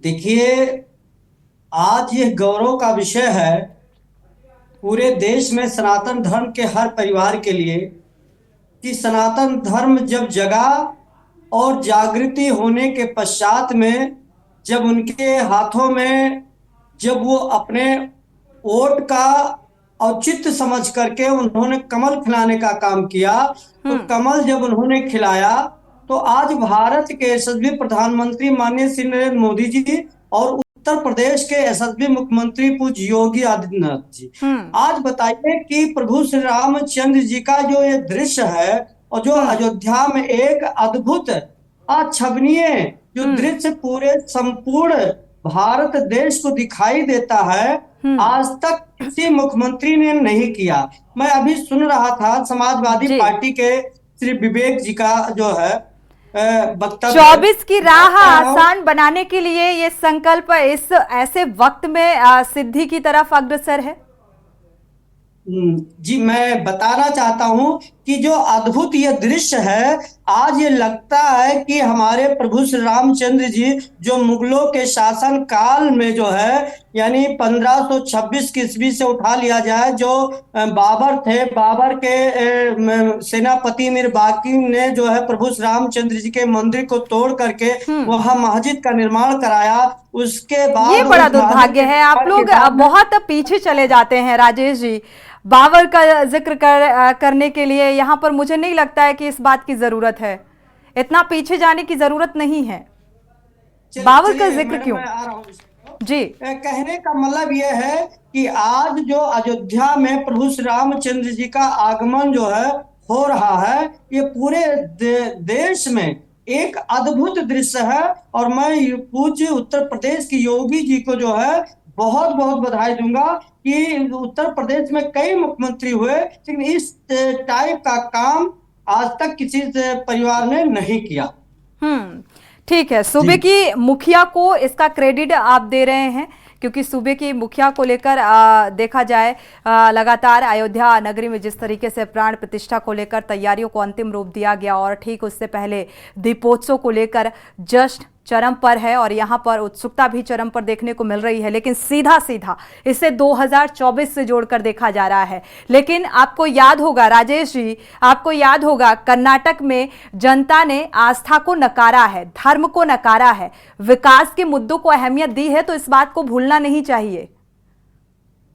देखिए आज ये गौरव का विषय है पूरे देश में सनातन धर्म के हर परिवार के लिए कि सनातन धर्म जब जगा और जागृति होने के पश्चात में जब उनके हाथों में जब वो अपने वोट का औचित्य समझ करके उन्होंने कमल खिलाने का काम किया, तो कमल जब उन्होंने खिलाया तो आज भारत के यशस्वी प्रधानमंत्री माननीय श्री नरेंद्र मोदी जी और उत्तर प्रदेश के यशस्वी मुख्यमंत्री पूज्य योगी आदित्यनाथ जी, आज बताइए कि प्रभु श्री रामचंद्र जी का जो ये दृश्य है और जो अयोध्या में एक अद्भुत अक्षमनीय जो दृश्य पूरे संपूर्ण भारत देश को दिखाई देता है, आज तक किसी मुख्यमंत्री ने नहीं किया। मैं अभी सुन रहा था समाजवादी पार्टी के श्री विवेक जी का जो है वक्तव्य, 24 की राह आसान बनाने के लिए ये संकल्प इस ऐसे वक्त में सिद्धि की तरफ अग्रसर है। जी मैं बताना चाहता हूं कि जो अद्भुत ये दृश्य है, आज ये लगता है कि हमारे प्रभु श्री रामचंद्र जी जो मुगलों के शासन काल में जो है यानी 1526 ईस्वी से उठा लिया जाए, जो बाबर थे, बाबर के सेनापति मीर बाकी ने जो है प्रभु श्री रामचंद्र जी के मंदिर को तोड़ करके वहां मस्जिद का निर्माण कराया। उसके बाद ये बड़ा दुर्भाग्य है, आप लोग बहुत पीछे चले जाते हैं राजेश जी। बाबर का जिक्र करने के लिए यहाँ पर मुझे नहीं लगता है कि इस बात की जरूरत है, इतना पीछे जाने की जरूरत नहीं है। बाबर का जिक्र क्यों? जी कहने का मतलब यह है कि आज जो अयोध्या में प्रभु श्री रामचंद्र जी का आगमन जो है हो रहा है, ये पूरे देश में एक अद्भुत दृश्य है, और मैं पूज्य उत्तर प्रदेश की योगी जी को जो है बहुत बहुत बधाई दूंगा कि उत्तर प्रदेश में कई मुख्यमंत्री हुए, लेकिन इस टाइप का काम आज तक किसी परिवार ने नहीं किया। ठीक है, सूबे की मुखिया को इसका क्रेडिट आप दे रहे हैं, क्योंकि सूबे की मुखिया को लेकर देखा जाए लगातार अयोध्या नगरी में जिस तरीके से प्राण प्रतिष्ठा को लेकर तैयारियों को अंतिम रूप दिया गया, और ठीक उससे पहले दीपोत्सव को लेकर जश्न चरम पर है और यहाँ पर उत्सुकता भी चरम पर देखने को मिल रही है, लेकिन सीधा सीधा इसे 2024 से जोड़कर देखा जा रहा है। लेकिन आपको याद होगा राजेश जी, आपको याद होगा कर्नाटक में जनता ने आस्था को नकारा है, धर्म को नकारा है, विकास के मुद्दों को अहमियत दी है, तो इस बात को भूलना नहीं चाहिए।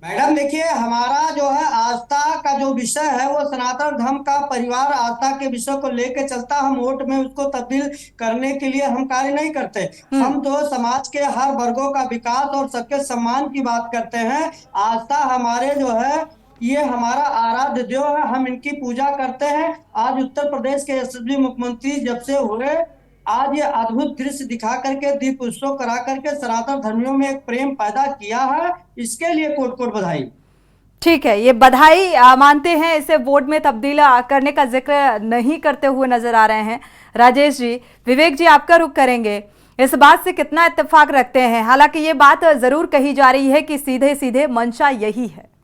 मैडम देखिए, हमारा जो है आस्था का जो विषय है वो सनातन धर्म का परिवार आस्था के विषय को लेकर चलता। हम वोट में उसको तब्दील करने के लिए हम कार्य नहीं करते। हम तो समाज के हर वर्गों का विकास और सबके सम्मान की बात करते हैं। आस्था हमारे जो है ये हमारा आराध्य देव है, हम इनकी पूजा करते हैं। आज उत्तर प्रदेश के यशस्वी मुख्यमंत्री जब से हुए, आज ये अद्भुत दृश्य दिखा करके, दीप उत्सव करा करके सनातन धर्मियों में एक प्रेम पैदा किया है, इसके लिए कोट कोट बधाई। ठीक है, ये बधाई मानते हैं, इसे वोट में तब्दील करने का जिक्र नहीं करते हुए नजर आ रहे हैं राजेश जी। विवेक जी, आपका रुख करेंगे, इस बात से कितना इत्तेफाक रखते हैं? हालांकि ये बात जरूर कही जा रही है कि सीधे सीधे मंशा यही है।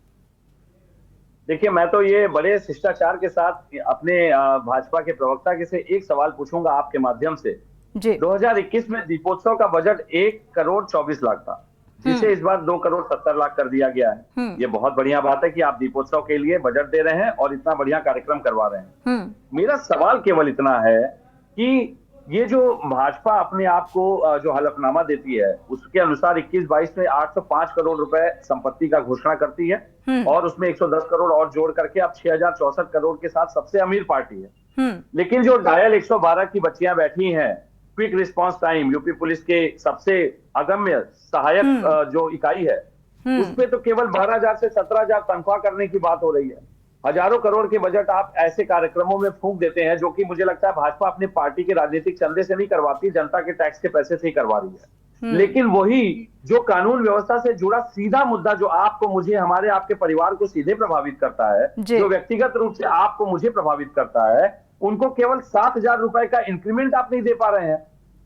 देखिए, मैं तो ये बड़े शिष्टाचार के साथ अपने भाजपा के प्रवक्ता के से एक सवाल पूछूंगा आपके माध्यम से जी। 2021 में दीपोत्सव का बजट 1,24,00,000 था, जिसे इस बार 2,70,00,000 कर दिया गया है। ये बहुत बढ़िया बात है कि आप दीपोत्सव के लिए बजट दे रहे हैं और इतना बढ़िया कार्यक्रम करवा रहे हैं। मेरा सवाल केवल इतना है कि ये जो भाजपा अपने आप को जो हलफनामा देती है उसके अनुसार 21-22 में 805 करोड़ रुपए संपत्ति का घोषणा करती है और उसमें 110 करोड़ और जोड़ करके अब 6,064 करोड़ के साथ सबसे अमीर पार्टी है। लेकिन जो डायल 112 की बच्चियां बैठी हैं, quick response time UP police के सबसे अगम्य सहायक जो इकाई है, उसपे तो केवल 12,000 से 17,000 तनख्वाह करने की बात हो रही है। हजारों करोड़ के बजट आप ऐसे कार्यक्रमों में फूंक देते हैं जो कि मुझे लगता है भाजपा अपने पार्टी के राजनीतिक चंदे से नहीं करवाती, जनता के टैक्स के पैसे से ही करवा रही है। लेकिन वही जो कानून व्यवस्था से जुड़ा सीधा मुद्दा जो आपको, मुझे, हमारे आपके परिवार को सीधे प्रभावित करता है, जो व्यक्तिगत रूप से आपको मुझे प्रभावित करता है, उनको केवल 7,000 रुपए का इंक्रीमेंट आप नहीं दे पा रहे हैं।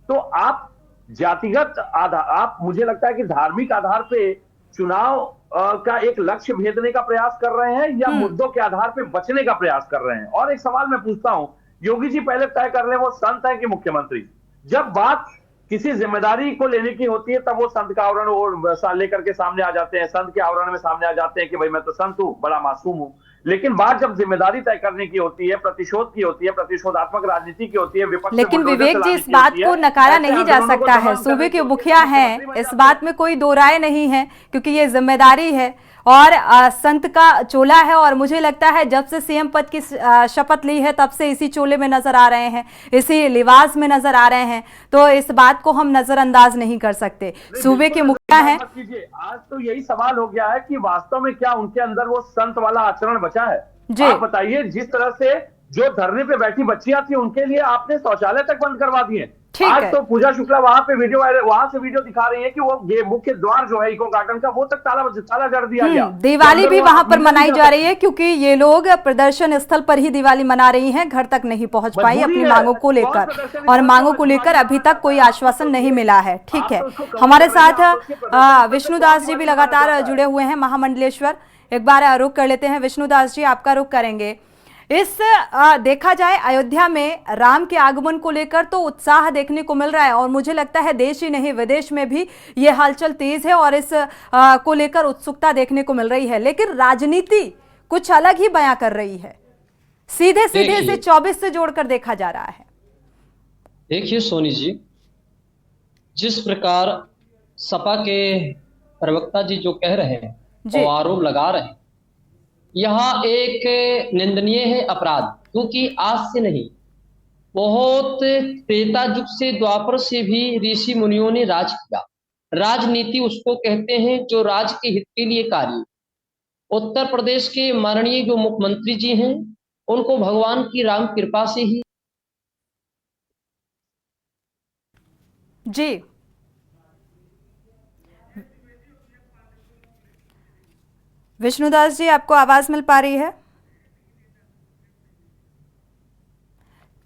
तो आप जातिगत आधार, आप मुझे लगता है कि धार्मिक आधार पे चुनाव का एक लक्ष्य भेदने का प्रयास कर रहे हैं या मुद्दों के आधार पे बचने का प्रयास कर रहे हैं। और एक सवाल मैं पूछता हूं, योगी जी पहले तय कर ले वो संत है कि मुख्यमंत्री। जब बात किसी जिम्मेदारी को लेने की होती है तब वो संत का आवरण लेकर के सामने आ जाते हैं, संत के आवरण में सामने आ जाते हैं कि भाई मैं तो संत हूं, बड़ा मासूम हूं। लेकिन बात जब जिम्मेदारी तय करने की होती है, प्रतिशोध की होती है, प्रतिशोधात्मक राजनीति की होती है, विपक्ष, लेकिन विवेक जी, इस बात को नकारा नहीं जा सकता है। सूबे के मुखिया हैं, इस बात में कोई दो राय नहीं है, क्योंकि ये जिम्मेदारी है और संत का चोला है। और मुझे लगता है जब से सीएम पद की शपथ ली है तब से इसी चोले में नजर आ रहे हैं, इसी लिबास में नजर आ रहे हैं, तो इस बात को हम नजरअंदाज नहीं कर सकते। सूबे के मुखिया हैं। आज तो यही सवाल हो गया है कि वास्तव में क्या उनके अंदर वो संत वाला आचरण बचा है? आप बताइए, जिस तरह से जो धरने पे बैठी बच्चियां थी उनके लिए आपने शौचालय तक बंद करवा दिए। आज तो पूजा शुक्ला वहां पे वहां से वीडियो दिखा रही है कि वो ये मुख्य द्वार जो है इको गार्डन का, वो तक ताला जड़ दिया गया। दिवाली भी वहां पर मनाई जा रही है क्योंकि ये लोग प्रदर्शन स्थल पर ही दिवाली मना रही हैं, घर तक नहीं पहुंच पाई अपनी मांगों को लेकर, और मांगों को लेकर अभी तक कोई आश्वासन नहीं मिला है। ठीक है, हमारे साथ विष्णुदास जी भी लगातार जुड़े हुए हैं, महामंडलेश्वर। एक बार रुख कर लेते हैं, विष्णुदास जी आपका रुख करेंगे। इस देखा जाए अयोध्या में राम के आगमन को लेकर तो उत्साह देखने को मिल रहा है और मुझे लगता है देश ही नहीं विदेश में भी ये हलचल तेज है और इस को लेकर उत्सुकता देखने को मिल रही है। लेकिन राजनीति कुछ अलग ही बयां कर रही है, सीधे सीधे इसे 24 से जोड़कर देखा जा रहा है। देखिए सोनी जी, जिस प्रकार सपा के प्रवक्ता जी जो कह रहे हैं वो आरोप लगा रहे हैं, यहाँ एक निंदनीय है अपराध, क्योंकि आज से नहीं, बहुत त्रेता युग से, द्वापर से भी ऋषि मुनियों ने राज किया। राजनीति उसको कहते हैं जो राज के हित के लिए कार्य। उत्तर प्रदेश के माननीय जो मुख्यमंत्री जी हैं, उनको भगवान की राम कृपा से ही जी विष्णुदास जी, आपको आवाज मिल पा रही है?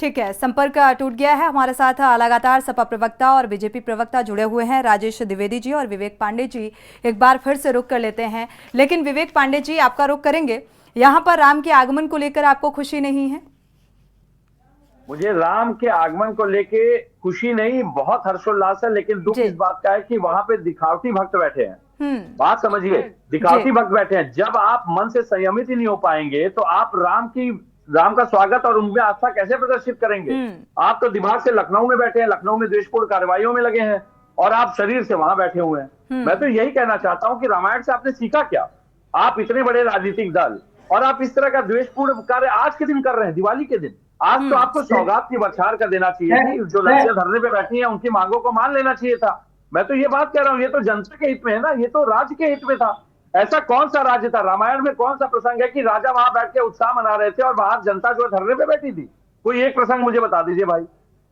ठीक है, संपर्क टूट गया है। हमारे साथ लगातार सपा प्रवक्ता और बीजेपी प्रवक्ता जुड़े हुए हैं, राजेश द्विवेदी जी और विवेक पांडे जी। एक बार फिर से रुख कर लेते हैं, लेकिन विवेक पांडे जी आपका रुख करेंगे। यहाँ पर राम के आगमन को लेकर आपको खुशी नहीं है? मुझे राम के आगमन को लेके खुशी नहीं, बहुत हर्षोल्लास है, लेकिन दुख जी। इस बात का है कि वहां पे दिखावटी भक्त बैठे हैं। बात समझिए, जी। दिखावटी भक्त बैठे हैं। जब आप मन से संयमित ही नहीं हो पाएंगे तो आप राम का स्वागत और उनमें आस्था कैसे प्रदर्शित करेंगे? आप तो दिमाग से लखनऊ में बैठे हैं, लखनऊ में द्वेषपूर्ण कार्रवाइयों में लगे हैं, और आप शरीर से वहां बैठे हुए हैं। मैं तो यही कहना चाहता हूं कि रामायण से आपने सीखा क्या? आप इतने बड़े राजनीतिक दल और आप इस तरह का द्वेषपूर्ण कार्य आज के दिन कर रहे हैं, दिवाली के दिन। आज तो आपको सौगात की बौछार कर देना चाहिए थी। जो लड़कियां धरने पे बैठी हैं उनकी मांगों को मान लेना चाहिए था। मैं तो ये बात कह रहा हूँ, ये तो जनता के हित में है ना, ये तो राज्य के हित में था। ऐसा कौन सा राज्य था, रामायण में कौन सा प्रसंग है कि राजा वहां बैठ के उत्साह मना रहे थे और बाहर जनता जो धरने पे बैठी थी? कोई एक प्रसंग मुझे बता दीजिए भाई।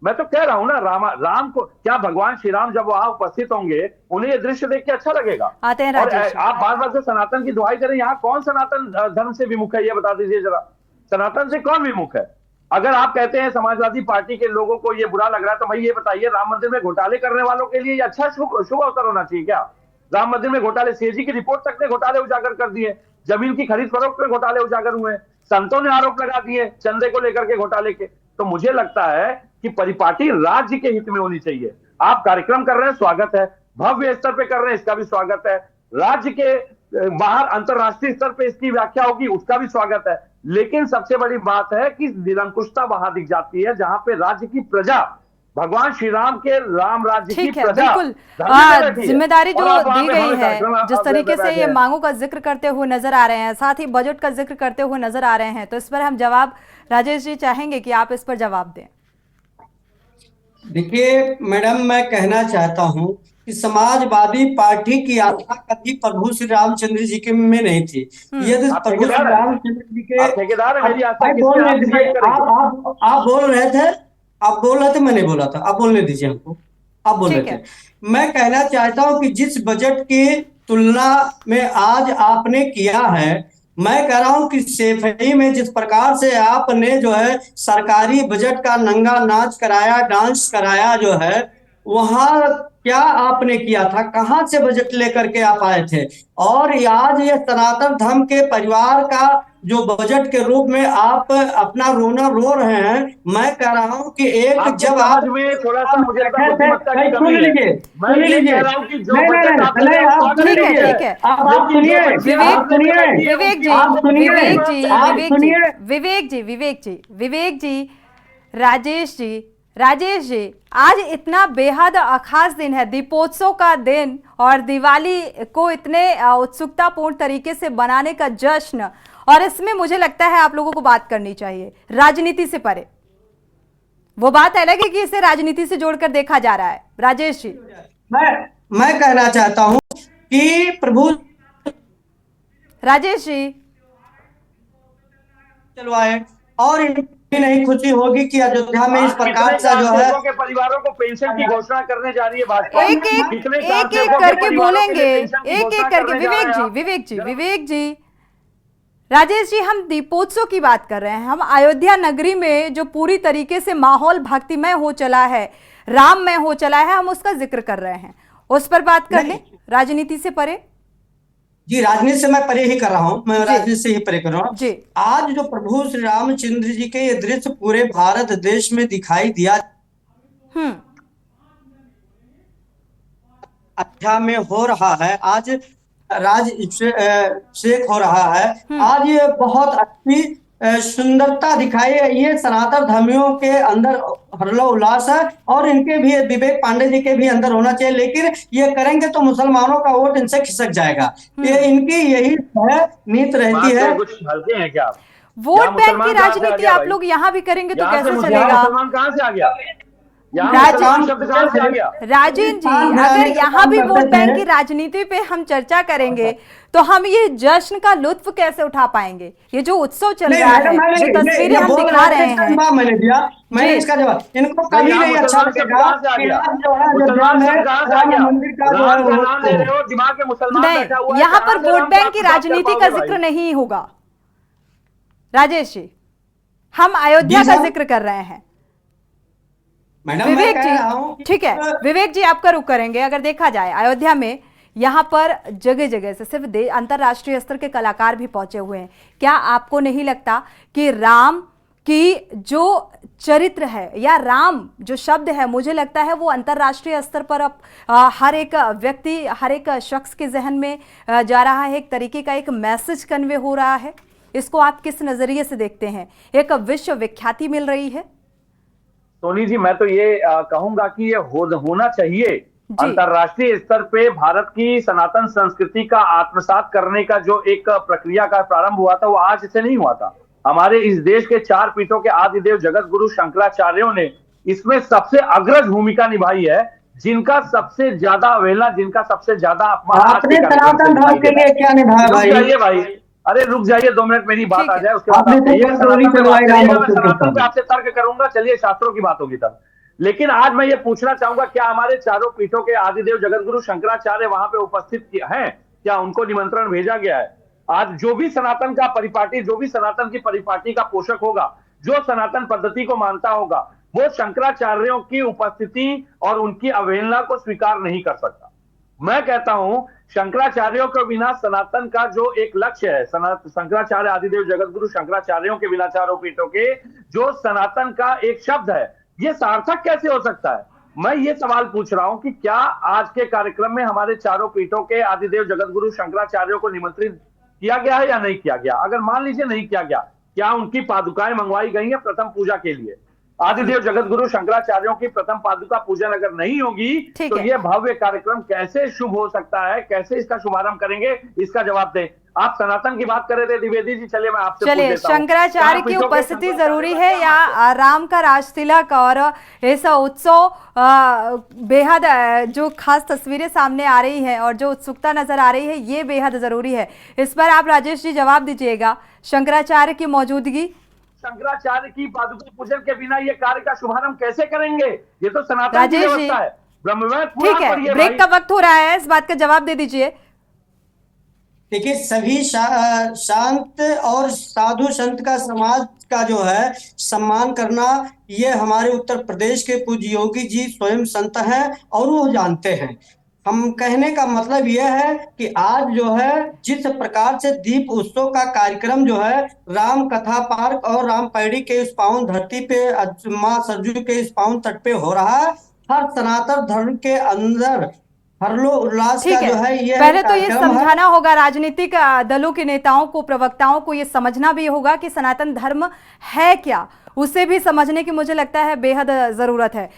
मैं तो कह रहा हूं ना, राम को क्या, भगवान श्री राम जब वहां उपस्थित होंगे उन्हें ये दृश्य देख के अच्छा लगेगा? आते हैं और राजेश। आप बार बार से सनातन की दुहाई करें, यहाँ कौन सनातन धर्म से विमुख है, ये बता दीजिए जरा। सनातन से कौन विमुख है? अगर आप कहते हैं समाजवादी पार्टी के लोगों को ये बुरा लग रहा है, तो भाई ये बताइए, राम मंदिर में घोटाले करने वालों के लिए ये अच्छा शुभ अवसर होना चाहिए क्या? राम मंदिर में घोटाले, सीएजी की रिपोर्ट तक ने घोटाले उजागर कर दिए, जमीन की खरीद फरोख्त में घोटाले उजागर हुए, संतों ने आरोप लगा दिए चंदे को लेकर के घोटाले के। तो मुझे लगता है कि परिपाटी राज्य के हित में होनी चाहिए। आप कार्यक्रम कर रहे हैं, स्वागत है, भव्य स्तर पे कर रहे हैं, इसका भी स्वागत है। राज्य के बाहर अंतरराष्ट्रीय स्तर पे इसकी व्याख्या होगी, उसका भी स्वागत है। लेकिन सबसे बड़ी बात है कि निरंकुशता वहां दिख जाती है जहां पे राज्य की प्रजा, भगवान श्री राम के राम राज्य की ठीक है, प्रजा बिल्कुल जिम्मेदारी जो और वहां दी पे गई हमें है, कार्यक्रम जिस तरीके से बैठे ये हैं। मांगों का जिक्र करते हुए नजर आ रहे हैं, साथ ही बजट का जिक्र करते हुए नजर आ रहे हैं, तो इस पर हम जवाब, राजेश जी चाहेंगे कि आप इस पर जवाब दें। देखिए मैडम, मैं कहना चाहता हूं कि समाजवादी पार्टी की आस्था कभी प्रभु श्री रामचंद्र जी के में नहीं थी। यदि आप प्रभु श्री ठेकेदार हैं? रामचंद्र जी के आप ठेकेदार हैं, मेरी आस्था आप किस बोल पे रहे आप दीजिए, डिसाइड करेंगे? आप बोल रहे थे, आप बोल रहे थे, मैं नहीं बोला था, आप बोलने दीजिए हमको, आप बोल रहे ठीक थे। है। मैं कहना चाहता हूं कि जिस बजट की तुलना में आज आपने किया है, मैं कह रहा हूं कि सेफई में जिस प्रकार से आपने जो है सरकारी बजट का नंगा नाच कराया, डांस कराया जो है, वहां क्या आपने किया था? कहां से बजट लेकर के आप आए थे? और आज ये सनातन धर्म के परिवार का जो बजट के रूप में आप अपना रोना रो रहे हैं, मैं कह रहा हूं कि एक आपके जब आप समझ में थोड़ा सा मुझे लगता है बैठे थे, बुद्धिमत्ता की भाई कमी सुन है। लीजिए, मैं सुन ये लीजिए, कह रहा हूं कि जो नहीं नहीं बजट नहीं आपने नहीं, आप स्वागत सुन ठीक है, लीजिए, ठीक है। आप लेकिन जो सुनिए, बच्चे आप आपने सुनिए, बैठी है, विवेक जी, आप सुनिए, विवेक जी, आप विवेक जी, सुनिए। विवेक जी, विवेक जी, विवेक जी, राजेश जी, राजेश जी, आज इतना बेहद खास दिन है, दीपोत्सव का दिन, और दिवाली को इतने उत्सुकतापूर्ण तरीके से बनाने का जश्न, और इसमें मुझे लगता है आप लोगों को बात करनी चाहिए राजनीति से परे। वो बात अलग है कि इसे राजनीति से जोड़कर देखा जा रहा है। राजेश जी, मैं कहना चाहता हूं कि प्रभु राजेश जी, चलवाए, और इनकी नहीं खुशी होगी कि अयोध्या में इस प्रकार से जो है के परिवारों को पेंशन की घोषणा करने जा रही है भाजपा। एक एक कितने एक ट्रांसजेंडर एक के करके परिवारों के लिए बोलेंगे, पेंशन की एक घोषणा एक करके। करने जा रहे विवेक हैं जी, आप? विवेक जी, विवेक जी, राजेश जी, हम दीपोत्सव की बात कर रहे हैं। हम अयोध्या नगरी में जो पूरी तरीके से माहौल भक्तिमय हो चला है, राममय हो चला है, हम उसका जिक्र कर रहे हैं। उस पर बात कर लें, राजनीति से परे। जी, राजनीति से मैं परे ही कर रहा हूं, मैं जी। राजनीति से ही परे कर रहा हूं। जी। आज जो प्रभु श्री रामचंद्र जी के ये दृश्य पूरे भारत देश में दिखाई दिया, अयोध्या में हो रहा है, आज राज हो रहा है, आज ये बहुत अच्छी सुंदरता दिखाई है। ये सनातन धर्मियों के अंदर हर्षोल्लास है, और इनके भी, विवेक पांडे जी के भी अंदर होना चाहिए, लेकिन ये करेंगे तो मुसलमानों का वोट इनसे खिसक जाएगा। ये इनकी यही है, नीत रहती है। कुछ हल्के हैं क्या? वोट बैंक की राजनीति आप लोग यहाँ भी करेंगे तो कैसे चलेगा? मुसलमान कहाँ से आ गया? राजेश जी, अगर यहाँ भी वोट बैंक की राजनीति पे हम चर्चा करेंगे तो हम ये जश्न का लुत्फ कैसे उठा पाएंगे? ये जो उत्सव चल रहा है, जो तस्वीरें हम दिखा रहे हैं, मैंने दिया, मैंने इसका जवाब, इनको कभी नहीं अच्छा लगेगा कि आज जो है अयोध्या में राम मंदिर का जो है नहीं, यहाँ पर वोट बैंक की राजनीति का जिक्र नहीं होगा। राजेश जी, हम अयोध्या का जिक्र कर रहे हैं। विवेक जी, ठीक है, विवेक जी आपका रुख करेंगे। अगर देखा जाए अयोध्या में, यहाँ पर जगह जगह से सिर्फ अंतरराष्ट्रीय स्तर के कलाकार भी पहुंचे हुए हैं। क्या आपको नहीं लगता कि राम कि जो चरित्र है या राम जो शब्द है, मुझे लगता है वो अंतर्राष्ट्रीय स्तर पर अब हर एक व्यक्ति, हर एक शख्स के जहन में जा रहा है, एक तरीके का एक मैसेज कन्वे हो रहा है। इसको आप किस नजरिए से देखते हैं? एक विश्व विख्याति मिल रही है। सोनी जी, मैं तो ये कहूंगा कि ये होना चाहिए। अंतर्राष्ट्रीय स्तर पे भारत की सनातन संस्कृति का आत्मसात करने का जो एक प्रक्रिया का प्रारंभ हुआ था, वो आज से नहीं हुआ था। हमारे इस देश के 4 पीठों के आदिदेव जगत गुरु शंकराचार्यों ने इसमें सबसे अग्रज भूमिका निभाई है, जिनका सबसे ज्यादा अवहेलना, जिनका सबसे ज्यादा अपमान। आपने सनातन धर्म के लिए क्या निभाया भाई? अरे रुक जाइए, 2 मिनट मेरी बात आ जाए, उसके बाद सनातन पे आपसे तर्क करूंगा। चलिए, शास्त्रों की बात होगी तब। लेकिन आज मैं ये पूछना चाहूंगा, क्या हमारे 4 पीठों के आदिदेव जगत गुरु शंकराचार्य वहां पे उपस्थित हैं? क्या उनको निमंत्रण भेजा गया है? आज जो भी सनातन का परिपाटी, जो भी सनातन की परिपाटी का पोषक होगा, जो सनातन पद्धति को मानता होगा, वो शंकराचार्यों की उपस्थिति और उनकी अवहेलना को स्वीकार नहीं कर सकता। मैं कहता हूं, शंकराचार्यों के बिना सनातन का जो एक लक्ष्य है, शंकराचार्य आदिदेव जगत गुरु शंकराचार्यों के बिना 4 पीठों के जो सनातन का एक शब्द है, ये सार्थक कैसे हो सकता है? मैं ये सवाल पूछ रहा हूं कि क्या आज के कार्यक्रम में हमारे 4 पीठों के आदिदेव जगत गुरु शंकराचार्यों को निमंत्रित किया गया है या नहीं किया गया? अगर मान लीजिए नहीं किया गया, क्या उनकी पादुकाएं मंगवाई गई हैं प्रथम पूजा के लिए? आदिदेव जगत गुरु शंकराचार्यों की प्रथम पादुका पूजन अगर नहीं होगी तो ये भव्य कार्यक्रम कैसे शुभ हो सकता है? कैसे इसका शुभारंभ करेंगे? इसका जवाब दें। आप सनातन की बात कर रहे थे द्विवेदी जी, चलिए मैं आपसे चलिए, शंकराचार्य की उपस्थिति जरूरी है या राम का राजतिलक और ऐसा उत्सव? बेहद जो खास तस्वीरें सामने आ रही हैं और जो उत्सुकता नजर आ रही है, ये बेहद जरूरी है। इस पर आप राजेश जी जवाब दीजिएगा। शंकराचार्य की मौजूदगी, शंकराचार्य की पादुका पूजन के बिना ये कार्य का शुभारंभ कैसे करेंगे? ये तो सनातन की व्यवस्था है। ठीक है, ब्रेक का वक्त हो रहा है, इस बात का जवाब दे दीजिए। देखिए, सभी शांत और साधु संत का समाज का जो है सम्मान करना, ये हमारे उत्तर प्रदेश के पूज्य योगी जी स्वयं संत हैं और वो जानते हैं। हम कहने का मतलब यह है कि आज जो है जिस प्रकार से दीप उत्सव का कार्यक्रम जो है राम कथा पार्क और रामपैड़ी के इस पावन धरती पे, मां सरजू के इस पावन तट पे हो रहा है, हर सनातन धर्म के अंदर हर्षो उल्लास का जो है ये पहले तो ये समझाना होगा राजनीतिक दलों के नेताओं को, प्रवक्ताओं को ये समझना भी होगा कि सनातन धर्म है क्या, उसे भी समझने की मुझे लगता है बेहद जरूरत है।